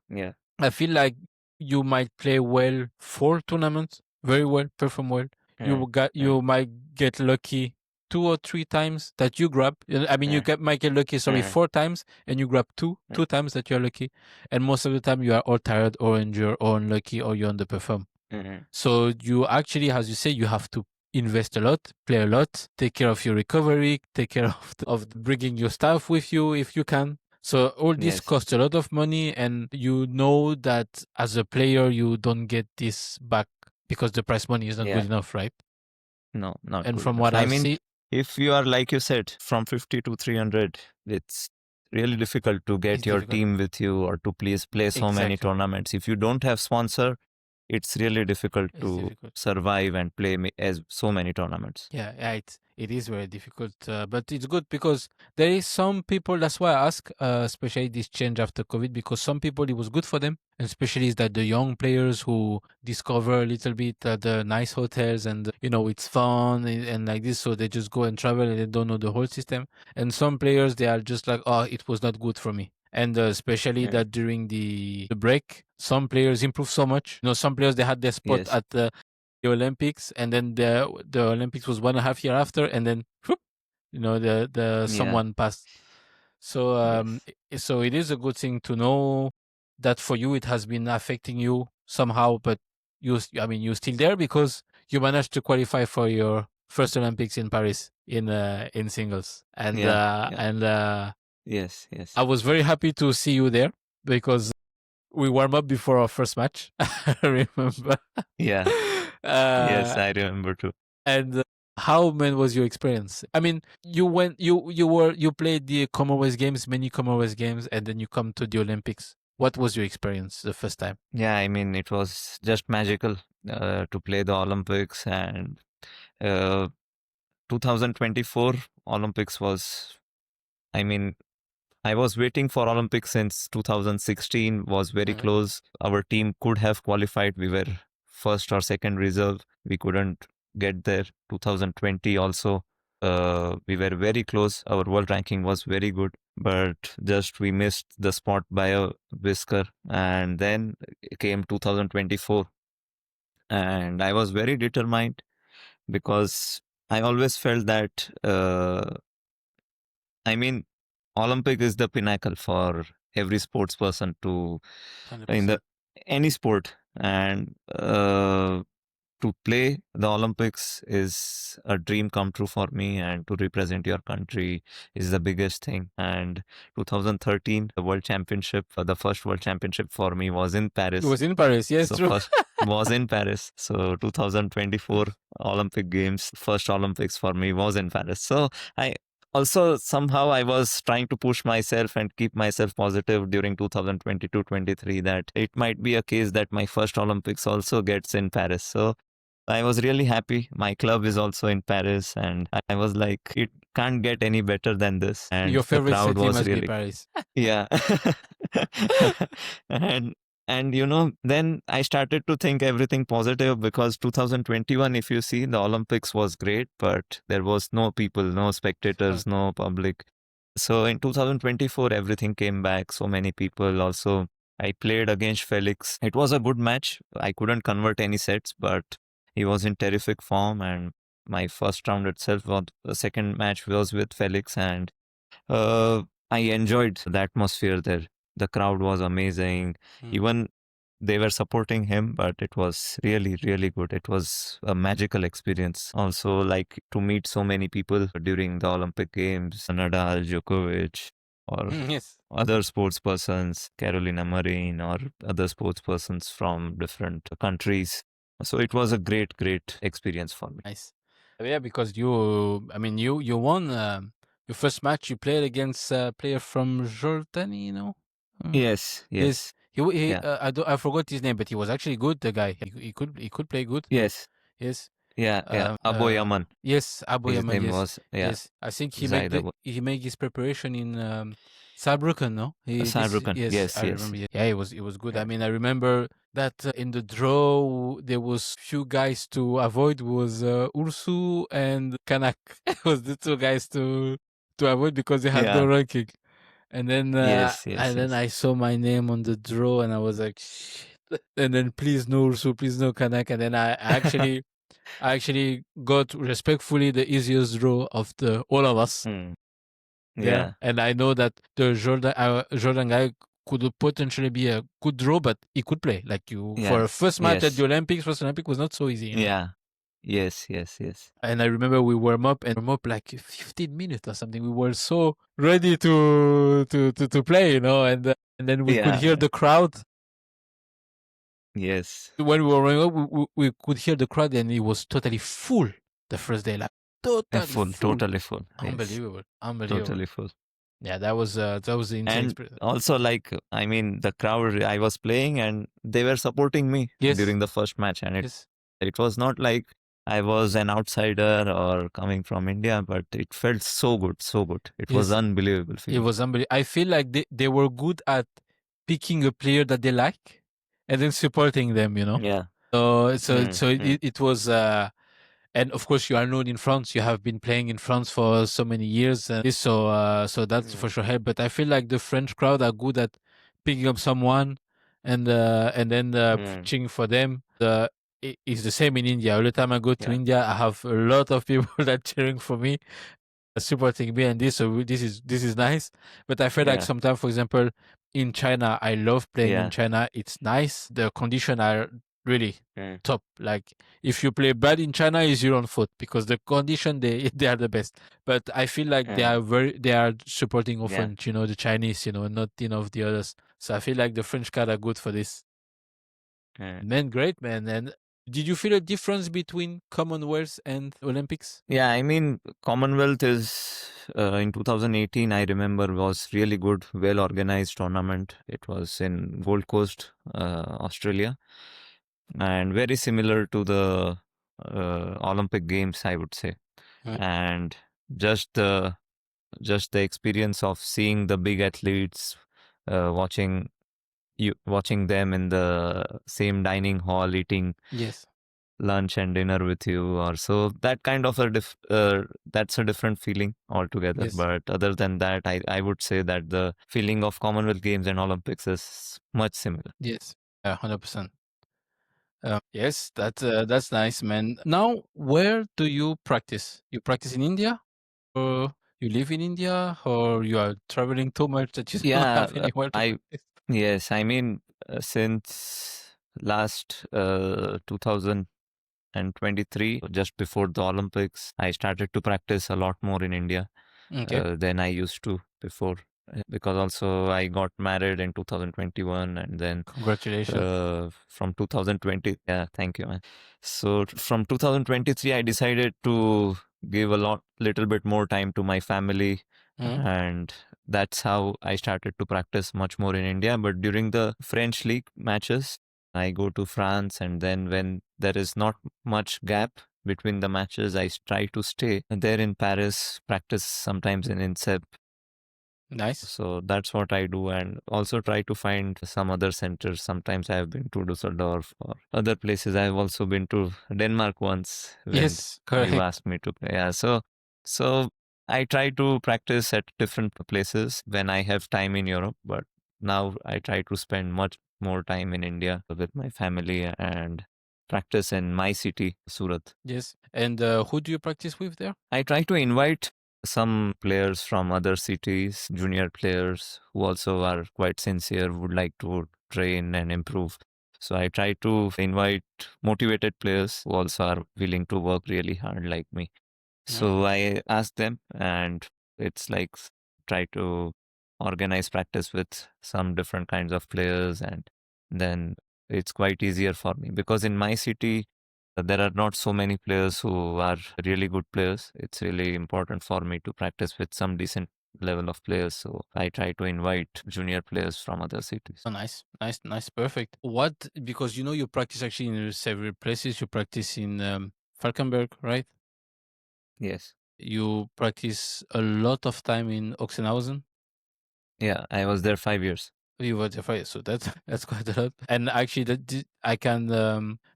I feel like you might play well 4 tournaments, very well, perform well. You might get lucky 2 or 3 times that you grab. I mean, might get lucky, 4 times, and you grab two times that you're lucky, and most of the time you are or tired or injured or unlucky or you underperform. So you actually, as you say, you have to invest a lot, play a lot, take care of your recovery, take care of bringing your staff with you if you can. So all this costs a lot of money, and you know that as a player you don't get this back because the prize money is not good enough, right? No, not And good from enough. what I I mean, see, if you are, like you said, from 50 to 300, it's really difficult to get your team with you or to please play so many tournaments. If you don't have sponsor, it's really difficult to survive and play as so many tournaments. Yeah, it is very difficult, but it's good because there is some people. That's why I ask, especially this change after COVID, because some people it was good for them, and especially is that the young players who discover a little bit the nice hotels, and it's fun, and like this, so they just go and travel and they don't know the whole system. And some players, they are just like, oh, it was not good for me. And especially that during the break, some players improve so much. Some players, they had their spot at the Olympics, and then the Olympics was 1.5 year after, and then whoop, someone passed. So so it is a good thing to know that for you it has been affecting you somehow, but you're still there because you managed to qualify for your first Olympics in Paris in singles, and yes, I was very happy to see you there because we warm up before our first match. I remember. Yeah. Yes, I remember too. And how man was your experience? I mean, you played the Commonwealth Games, many Commonwealth Games, and then you come to the Olympics. What was your experience the first time? Yeah, I mean, it was just magical to play the Olympics, and uh, 2024 Olympics was, I mean, I was waiting for Olympics since 2016, was very close. Our team could have qualified. We were first or second reserve. We couldn't get there. 2020 also, we were very close. Our world ranking was very good, but just we missed the spot by a whisker. And then came 2024. And I was very determined because I always felt that, I mean, Olympic is the pinnacle for every sports person to in 100%. the any sport, and to play the Olympics is a dream come true for me, and to represent your country is the biggest thing. And 2013, the World Championship, the first World Championship for me was in It Paris. was in Paris, yes, So true. first was in Paris. So 2024 Olympic Games, first Olympics for me was in Paris. So I also somehow I was trying to push myself and keep myself positive during 2022-23 that it might be a case that my first Olympics also gets in Paris. So I was really happy. My club is also in Paris, and I was like, it can't get any better than this. And Your the favorite crowd city was must be really, Paris. yeah. and then I started to think everything positive because 2021, if you see, the Olympics was great, but there was no people, no spectators, no public. So in 2024, everything came back. So many people. Also, I played against Felix. It was a good match. I couldn't convert any sets, but he was in terrific form. And my first round itself, the second match was with Felix, and I enjoyed the atmosphere there. The crowd was amazing. Even they were supporting him, but it was really, really good. It was a magical experience. Also, like to meet so many people during the Olympic Games, Nadal, Djokovic, or Yes. other sports persons, Carolina Marin, or other sports persons from different countries. So it was a great, great experience for me. Nice. Yeah, because you won your first match. You played against a player from Jordan, you know. Yes, Yes. yes, He yeah, I forgot his name, but he was actually good. The guy, he could play good. yes, Yes. yeah, yeah. Abo Yaman. Yes, Abu His Yaman. name Yes, was, yeah, yes. I think Zaid Abo. he made his preparation in Saarbrücken. No, Saarbrücken. yes, Yes, I yes. remember. Yeah, it was good. I Yeah. mean, I remember that in the draw there was few guys to avoid was Ursu and Kanak. It was the two guys to avoid because they had no Yeah. ranking. And then Yes, yes, yes. I saw my name on the draw and I was like, shit. And then please no Ursu, please no Kanak. And then I actually got respectfully the easiest draw of the all of us Hmm. there. Yeah. And I know that the Jordan guy could potentially be a good draw, but he could play. Like for Yeah. a first match at the Yes. Olympics, first Olympic was not so easy, you know. Yeah. Yes, yes, yes. And I remember we warm up like 15 minutes or something. We were so ready to play, you know, and then we could Yeah. hear the crowd. Yes. When we were warming up, we could hear the crowd, and it was totally full the first day, like totally Full, full. totally full. Yes. Unbelievable. Totally full. Yeah, that was the insane And experience. also, like, I mean, the crowd, I was playing and they were supporting me Yes. during the first match. And Yes. it was not like I was an outsider or coming from India, but it felt so good, so good. It was Yes. unbelievable It feeling. was unbelievable. I feel like they were good at picking a player that they like and then supporting them, you know. Yeah. It was and of course you are known in France. You have been playing in France for so many years, and so that's for sure help. But I feel like the French crowd are good at picking up someone and then cheering for them. It's the same in India. Every time I go to India, I have a lot of people that cheering for me, supporting me, and this is nice. But I feel like sometimes, for example, in China, I love playing in China. It's nice. The conditions are really Mm. top. Like if you play bad in China, is your own fault because the condition they are the best. But I feel like they are supporting often, the Chinese, not of the others. So I feel like the French card are good for this. Man, great man. And did you feel a difference between Commonwealth and Olympics? Yeah, I mean, Commonwealth is in 2018, I remember, was really good, well organized tournament. It was in Gold Coast, Australia, and very similar to the Olympic Games, I would say. And just the just the experience of seeing the big athletes, watching them in the same dining hall, eating Yes. lunch and dinner with you, or so, that kind of that's a different feeling altogether. Yes. But other than that, I would say that the feeling of Commonwealth Games and Olympics is much similar. Yes. 100%. Yes, that's nice, man. Now, where do you practice? You practice in India, or you live in India, or you are traveling too much that you don't Yeah, have anywhere to I practice? yes, I mean, since last 2023, just before the Olympics, I started to practice a lot more in India Okay. than I used to before. Because also I got married in 2021, and then Congratulations. from 2020, yeah, thank you, man. So from 2023, I decided to give little bit more time to my family, Mhm. and that's how I started to practice much more in India. But during the French league matches, I go to France, and then when there is not much gap between the matches, I try to stay there in Paris, practice sometimes in INSEP. Nice. So that's what I do, and also try to find some other centers. Sometimes I have been to Dusseldorf or other places. I've also been to Denmark once when Yes, you correct. asked me to play. Yeah, so I try to practice at different places when I have time in Europe, but now I try to spend much more time in India with my family and practice in my city, Surat. Yes. And who do you practice with there? I try to invite some players from other cities, junior players who also are quite sincere, would like to train and improve. So I try to invite motivated players who also are willing to work really hard like me. So I ask them, and it's like try to organize practice with some different kinds of players, and then it's quite easier for me because in my city there are not so many players who are really good players. It's really important for me to practice with some decent level of players. So I try to invite junior players from other cities. Oh, nice, nice, nice, perfect. What? Because you practice actually in several places. You practice in Falkenberg, right? Yes. You practice a lot of time in Oxenhausen. Yeah, I was there 5 years. You were there 5 years, so that's that's quite a lot. And actually, I can.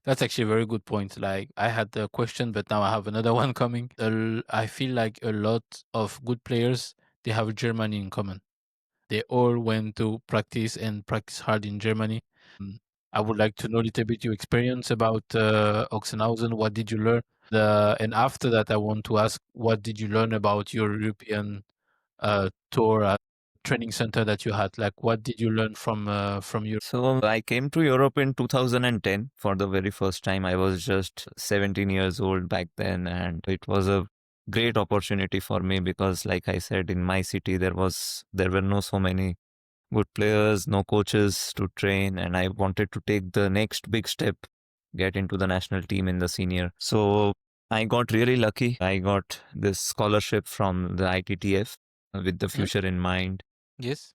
That's actually a very good point. Like I had a question, but now I have another one coming. I feel like a lot of good players they have Germany in common. They all went to practice and practice hard in Germany. Mm, I would like to know a little bit your experience about Oxenhausen. What did you learn? And after that, I want to ask, what did you learn about your European tour training center that you had? Like, what did you learn from Europe? So I came to Europe in 2010 for the very first time. I was just 17 years old back then, and it was a great opportunity for me because, like I said, in my city there were no so many good players, no coaches to train, and I wanted to take the next big step, get into the national team in the senior. So I got really lucky. I got this scholarship from the ITTF with the Hmm? future in mind. Yes,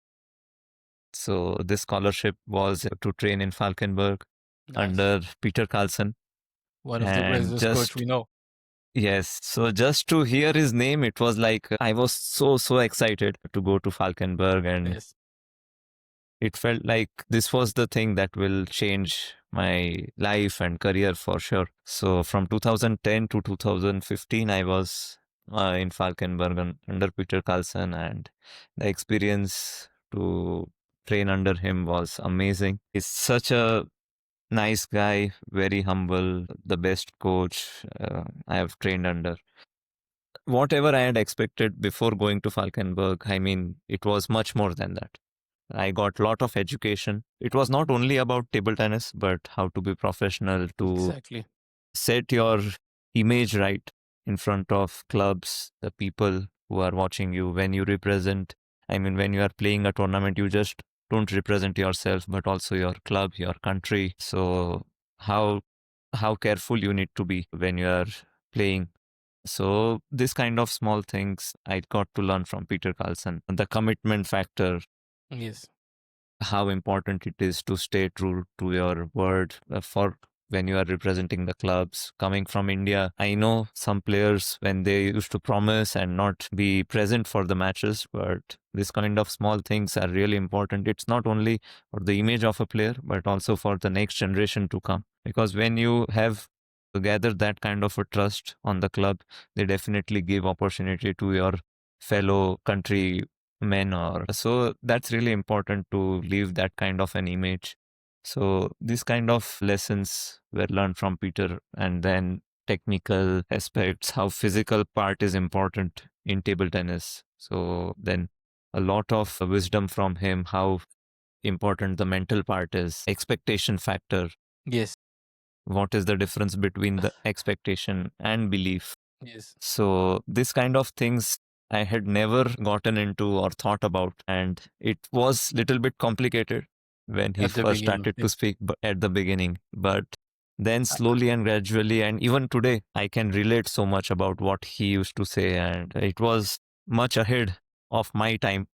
So this scholarship was to train in Falkenberg nice. under Peter Carlson. One of the And greatest coach we know. yes, so just to hear his name, it was like I was so excited to go to Falkenberg, and Yes. it felt like this was the thing that will change my life and career for sure. So from 2010 to 2015, I was in Falkenberg under Peter Carlson, and the experience to train under him was amazing. He's such a nice guy, very humble, the best coach I have trained under. Whatever I had expected before going to Falkenberg, I mean, it was much more than that. I got a lot of education. It was not only about table tennis, but how to be professional, to Exactly. set your image right in front of clubs, the people who are watching you when you represent. I mean, when you are playing a tournament, you just don't represent yourself, but also your club, your country. So how careful you need to be when you are playing. So this kind of small things I got to learn from Peter Carlson. The commitment factor, Yes. how important it is to stay true to your word for when you are representing the clubs. Coming from India, I know some players when they used to promise and not be present for the matches, but this kind of small things are really important. It's not only for the image of a player, but also for the next generation to come. Because when you have gathered that kind of a trust on the club, they definitely give opportunity to your fellow country men, or so that's really important to leave that kind of an image. So these kind of lessons were learned from Peter. And then technical aspects, how physical part is important in table tennis. So then a lot of wisdom from him, how important the mental part is, expectation factor, Yes. what is the difference between the expectation and belief. Yes. So this kind of things I had never gotten into or thought about, and it was little bit complicated when he At the first beginning. started to Yes. speak at the beginning. But then Uh, slowly and gradually, and even today, I can relate so much about what he used to say, and it was much ahead of my time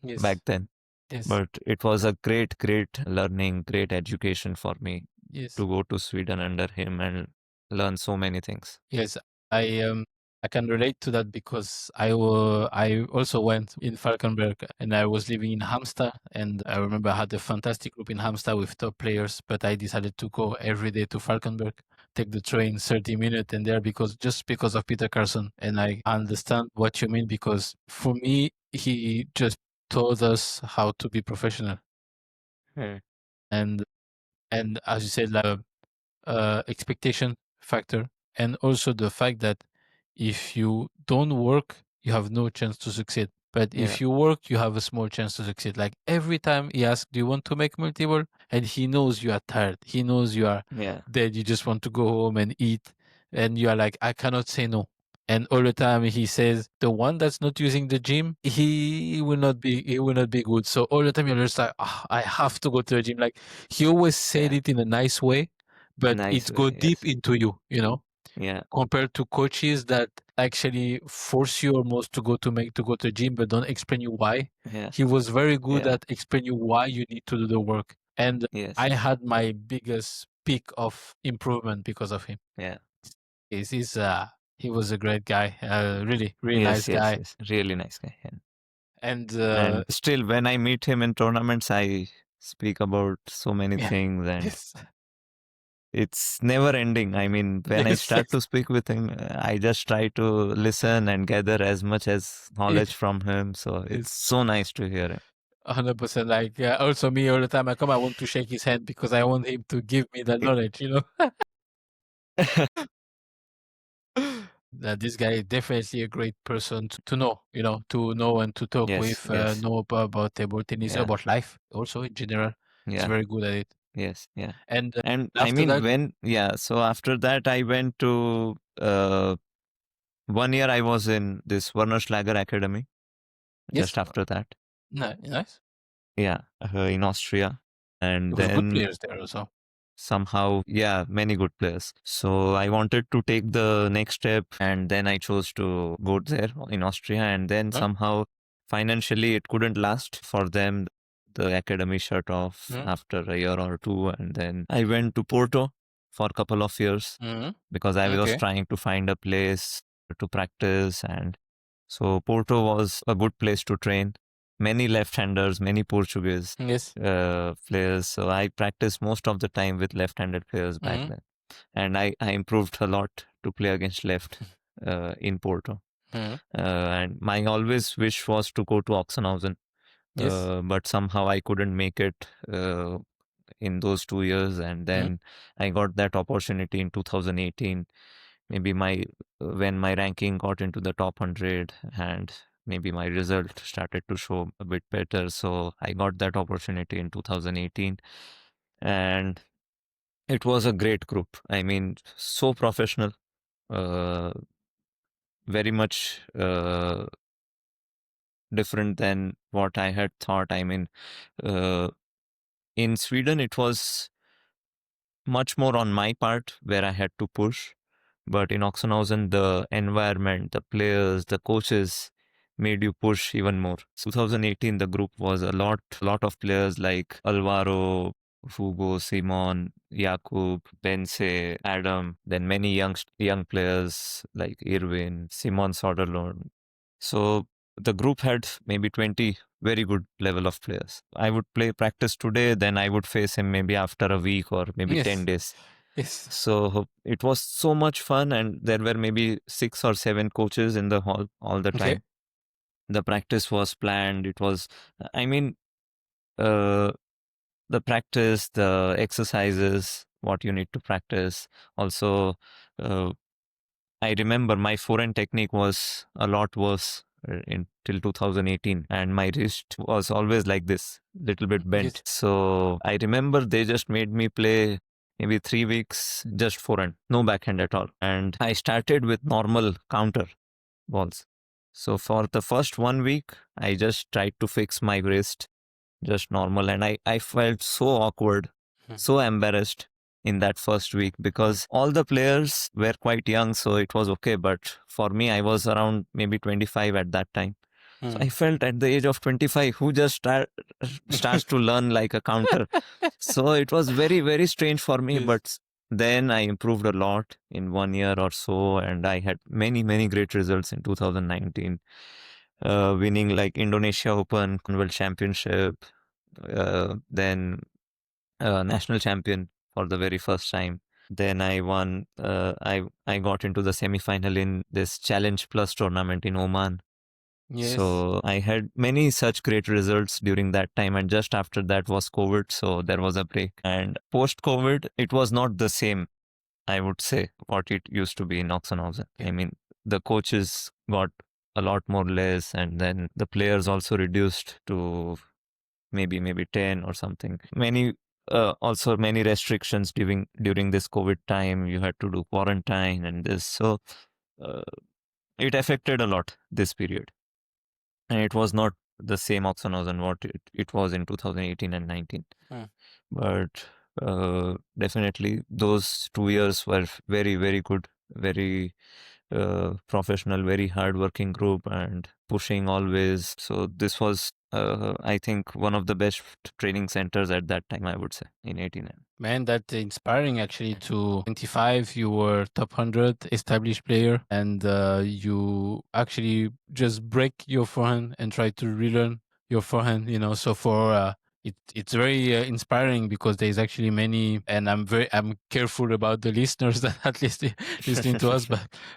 back Yes. then. Yes. But it was a great, great learning, great education for me Yes. to go to Sweden under him and learn so many things. Yes, I can relate to that because I also went in Falkenberg and I was living in Halmstad, and I remember I had a fantastic group in Halmstad with top players, but I decided to go every day to Falkenberg, take the train 30 minutes and there because of Peter Carlson. And I understand what you mean because for me he just taught us how to be professional. Hmm. and and as you said, like expectation factor, and also the fact that if you don't work, you have no chance to succeed. But Yeah, if you work, you have a small chance to succeed. Like every time he asks, "Do you want to make multiple?" and he knows you are tired, he knows you are yeah, dead, you just want to go home and eat, and you are like, "I cannot say no." And all the time he says, "The one that's not using the gym, he will not be good." So all the time you're just like, "Ah, I have to go to the gym." Like he always said yeah. it in a nice way, but Nice it go way. deep Yes. into you, Yeah, compared to coaches that actually force you almost to go to the gym, but don't explain you why. yeah, He was very good yeah. at explaining you why you need to do the work. And Yes, I had my biggest peak of improvement because of him. yeah. He was a great guy, really, really Yes, nice yes, guy. yes. Really nice guy. Yeah. And And still, when I meet him in tournaments, I speak about so many yeah, things, and yes, it's never ending. I mean, when I yes, start yes, to speak with him, I just try to listen and gather as much as knowledge yes, from him. So it's yes. so nice to hear him. 100%. Like, yeah, also me, all the time I come, I want to shake his hand because I want him to give me the knowledge. That this guy is definitely a great person to know, to know and to talk Yes, with, yes, know about table tennis, yeah, about life also in general. He's yeah, very good at it. yes, yeah. And And I after mean, that, yeah, so after that, I went to 1 year I was in this Werner Schlager Academy yes, just after that. nice. Yeah, in Austria. And With good then players there also. somehow, yeah, many good players. So I wanted to take the next step, and then I chose to go there in Austria. And then Huh? somehow financially it couldn't last for them. The academy shut off Mm-hmm. after a year or two. And then I went to Porto for a couple of years Mm-hmm. because I was Okay. trying to find a place to practice. And so Porto was a good place to train. Many left-handers, many Portuguese Yes. players. So I practiced most of the time with left-handed players back Mm-hmm. then. And I improved a lot to play against left in Porto. Mm-hmm. And my always wish was to go to Oxenhausen. Yes. But somehow I couldn't make it in those 2 years. And Mm-hmm. then I got that opportunity in 2018, maybe when my ranking got into the top 100, and maybe my result started to show a bit better. So I got that opportunity in 2018. And it was a great group. I mean, so professional, uh, very much different than what I had thought. I mean, uh, in Sweden, it was much more on my part where I had to push. But in Oxenhausen, the environment, the players, the coaches made you push even more. So 2018, the group was a lot of players like Alvaro, Hugo, Simon, Jakub, Bense, Adam, then many young players like Irwin, Simon Soderlund. So the group had maybe 20 very good level of players. I would play practice today, then I would face him maybe after a week or maybe 10 Yes. days. Yes. So it was so much fun, and there were maybe 6 or 7 coaches in the hall all the Okay. time. The practice was planned. It was, I mean, uh, the practice, the exercises, what you need to practice. Also, uh, I remember my forehand technique was a lot worse in till 2018, and my wrist was always like this, little bit bent. Yes. So I remember they just made me play maybe 3 weeks just forehand, no backhand at all. And I started with normal counter balls. So for the first 1 week, I just tried to fix my wrist just normal. And I felt so awkward, Hmm. so embarrassed in that first week because all the players were quite young, so it was okay. But for me, I was around maybe 25 at that time. So Hmm. I felt at the age of 25, who just starts to learn like a counter. So it was very, very strange for me. Yes. But then I improved a lot in 1 year or so, and I had many, many great results in 2019, winning like Indonesia Open, Commonwealth Championship, then national champion for the very first time. Then I won. I got into the semi-final in this Challenge Plus tournament in Oman. Yes. So I had many such great results during that time, and just after that was COVID, so there was a break. And post-COVID, it was not the same, I would say, what it used to be in Oxenhausen. Yeah. I mean, the coaches got a lot more less, and then the players also reduced to maybe 10 or something. Many also many restrictions during this COVID time. You had to do quarantine and this, so uh, it affected a lot this period, and it was not the same Oxenhausen what it was in 2018 and 19. Hmm. But definitely those 2 years were very, very good, very professional, very hardworking group, and pushing always. So this was, I think, one of the best training centers at that time, I would say, in 89. Man, that's inspiring actually. To 25, you were top 100 established player, and you actually just break your forehand and try to relearn your forehand. So for it's very inspiring because there's actually many, and I'm careful about the listeners that at least listening to us,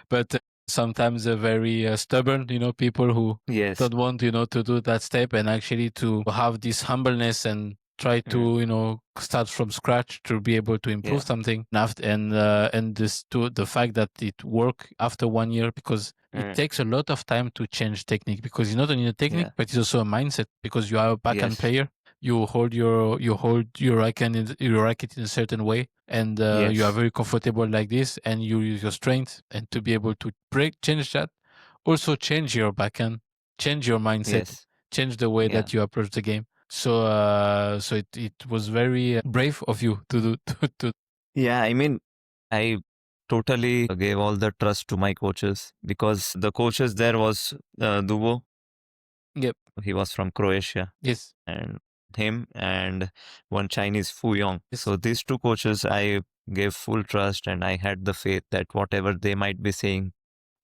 but sometimes they're very stubborn. People who Yes. don't want to do that step, and actually to have this humbleness and try Mm. to start from scratch to be able to improve Yeah. something. And this to the fact that it worked after 1 year, because it Mm. takes a lot of time to change technique, because it's not only a technique Yeah. but it's also a mindset, because you are a backhand Yes. player. You hold your racket in a certain way, and you are Yes. very comfortable like this, and you use your strength, and to be able to change that, also change your backhand, change your mindset, Yes. change the way Yeah. that you approach the game. So it was very brave of you to do to. Yeah. I mean, I totally gave all the trust to my coaches because the coaches there was Duvo. Yep. He was from Croatia, Yes. and him and one Chinese Fu Yong. Yes. So these two coaches I gave full trust, and I had the faith that whatever they might be saying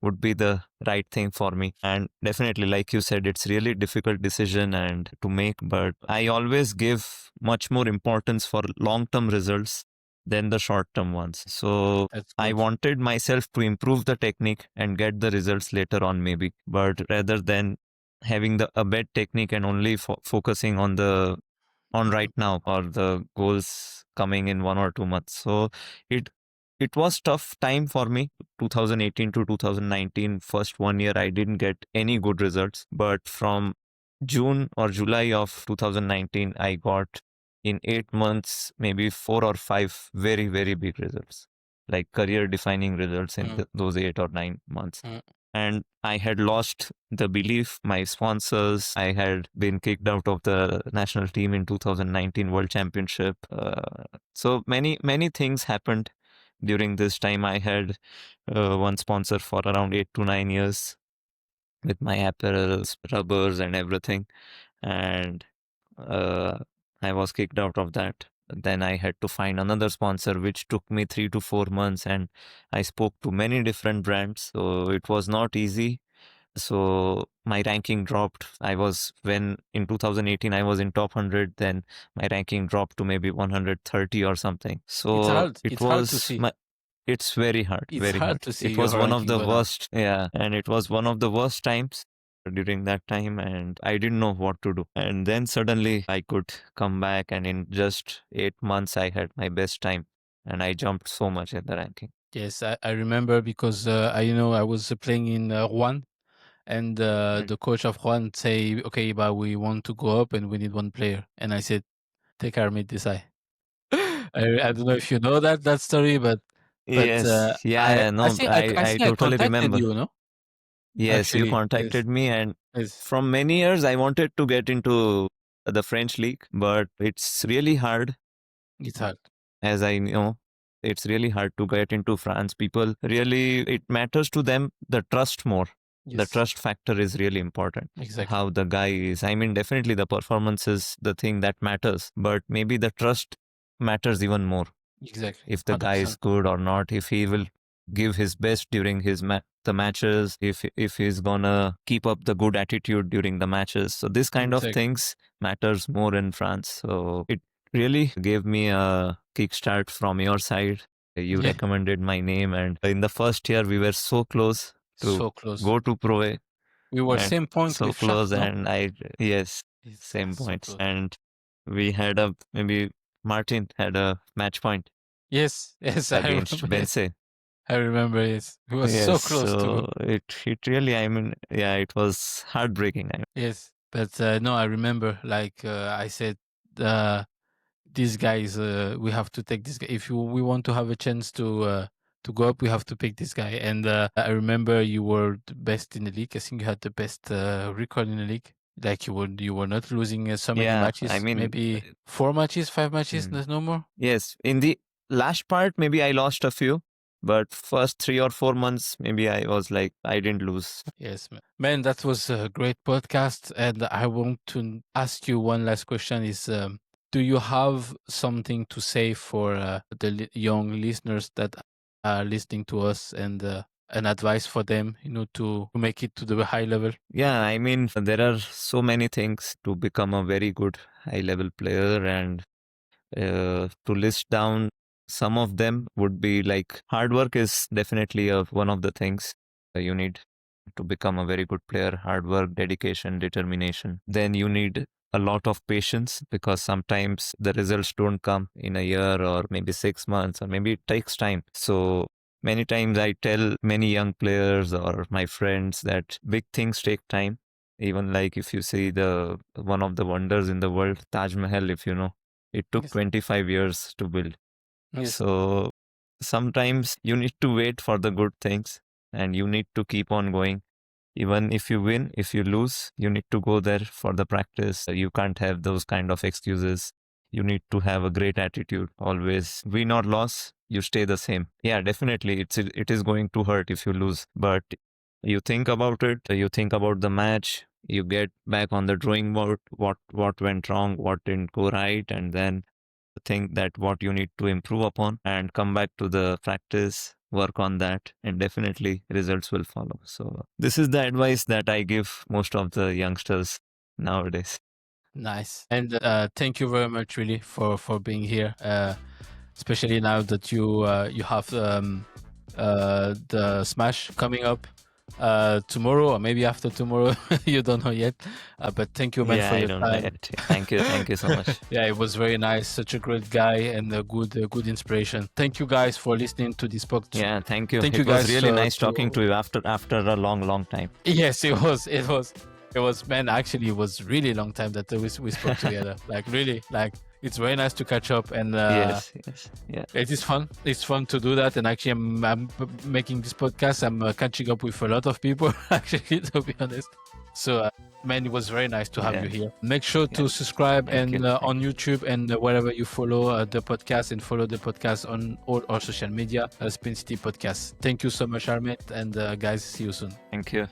would be the right thing for me. And definitely, like you said, it's really difficult decision and to make, but I always give much more importance for long-term results than the short-term ones. So That's I good. wanted myself to improve the technique and get the results later on maybe, but rather than having a bad technique and only focusing on the on right now or the goals coming in 1 or 2 months. So it it was tough time for me. 2018 to 2019, first 1 year, I didn't get any good results. But from June or July of 2019, I got in 8 months, maybe 4 or 5 very, very big results, like career defining results in those 8 or 9 months. And I had lost the belief. My sponsors, I had been kicked out of the national team in 2019 World Championship. So many things happened during this time. I had one sponsor for around 8 to 9 years with my apparels, rubbers, and everything. And uh, I was kicked out of that. Then I had to find another sponsor, which took me 3 to 4 months. And I spoke to many different brands. So it was not easy. So my ranking dropped. When in 2018, I was in top 100. Then my ranking dropped to maybe 130 or something. So It's hard to see. It's very hard. It's very hard to see It was your one of ranking the go down. worst. Yeah. And it was one of the worst times during that time. And I didn't know what to do. And then suddenly I could come back. And in just 8 months, I had my best time. And I jumped so much in the ranking. Yes, I remember because I was playing in Rouen, and the coach of Rouen say, okay, but we want to go up and we need one player. And I said, take Harmeet Desai. I don't know if you know that story, but Yes. I No, think I I totally contacted remember. you, no? Yes, you Actually, yes, contacted me, and yes, from many years I wanted to get into the French league, but it's really hard. it's hard. As I know, it's really hard to get into France. People really, it matters to them the trust more. The Yes, trust factor is really important. exactly, How the guy is. I mean, definitely the performance is the thing that matters, but maybe the trust matters even more. exactly, If the guy is 100%. good or not, if he will give his best during the matches, if he's gonna keep up the good attitude during the matches. So this kind of Exactly. things matters more in France. So it really gave me a kickstart from your side. You Yeah, recommended my name, and in the first year we were so close to so close. go to Pro A, We were and same point so with Shah, close. no? And yes, It's same so points. close. And we had a maybe Martin had a match point Yes, yes, I against remember. Yes, Bense. I remember. Yes, we were so Yes, close to go. so it really, I mean, yeah, it was heartbreaking. Yes, but no, I remember. Like I said, these guys, we have to take this guy. If we want to have a chance to go up, we have to pick this guy. And I remember you were the best in the league. I think you had the best record in the league. Like you were not losing so many Yeah, I matches. mean, Maybe 4 matches, 5 matches, mm, no more. yes, in the last part, maybe I lost a few, but first 3 or 4 months, maybe I was like, I didn't lose. Yes, man, that was a great podcast. And I want to ask you one last question: Is do you have something to say for the young listeners that are listening to us, and an advice for them, to make it to the high level? Yeah, I mean, there are so many things to become a very good high level player, and to list down some of them would be like hard work is definitely one of the things you need to become a very good player. Hard work, dedication, determination. Then you need a lot of patience, because sometimes the results don't come in a year or maybe 6 months, or maybe it takes time. So many times I tell many young players or my friends that big things take time. Even like if you see the one of the wonders in the world, Taj Mahal, if you know, it took Yes. 25 years to build. Yes. So sometimes you need to wait for the good things, and you need to keep on going. Even if you win, if you lose, you need to go there for the practice. You can't have those kind of excuses. You need to have a great attitude always. Win or loss, you stay the same. Yeah, definitely it is going to hurt if you lose, but you think about it, you think about the match, you get back on the drawing board, what went wrong, what didn't go right, and then think that what you need to improve upon, and come back to the practice, work on that, and definitely results will follow. So this is the advice that I give most of the youngsters nowadays. Nice. And thank you very much, really, for being here. Especially now that you have the Smash coming up. tomorrow or maybe after tomorrow. You don't know yet. But thank you, man, for your time. I don't know yet. Thank you so much. Yeah, it was very nice. Such a great guy and a good inspiration. Thank you guys for listening to this podcast. Yeah, thank you. Thank it you guys. Was really nice talking to you after a long time. Yes, it was, man. Actually, it was really long time that we spoke together. Like really, like it's very nice to catch up, and yes, yeah. It is fun. It's fun to do that, and actually, I'm making this podcast. I'm catching up with a lot of people, actually, to be honest. So, man, it was very nice to have you here. Make sure to subscribe and on YouTube and wherever you follow the podcast, and follow the podcast on all our social media, Spin City Podcast. Thank you so much, Harmeet, and guys, see you soon. Thank you.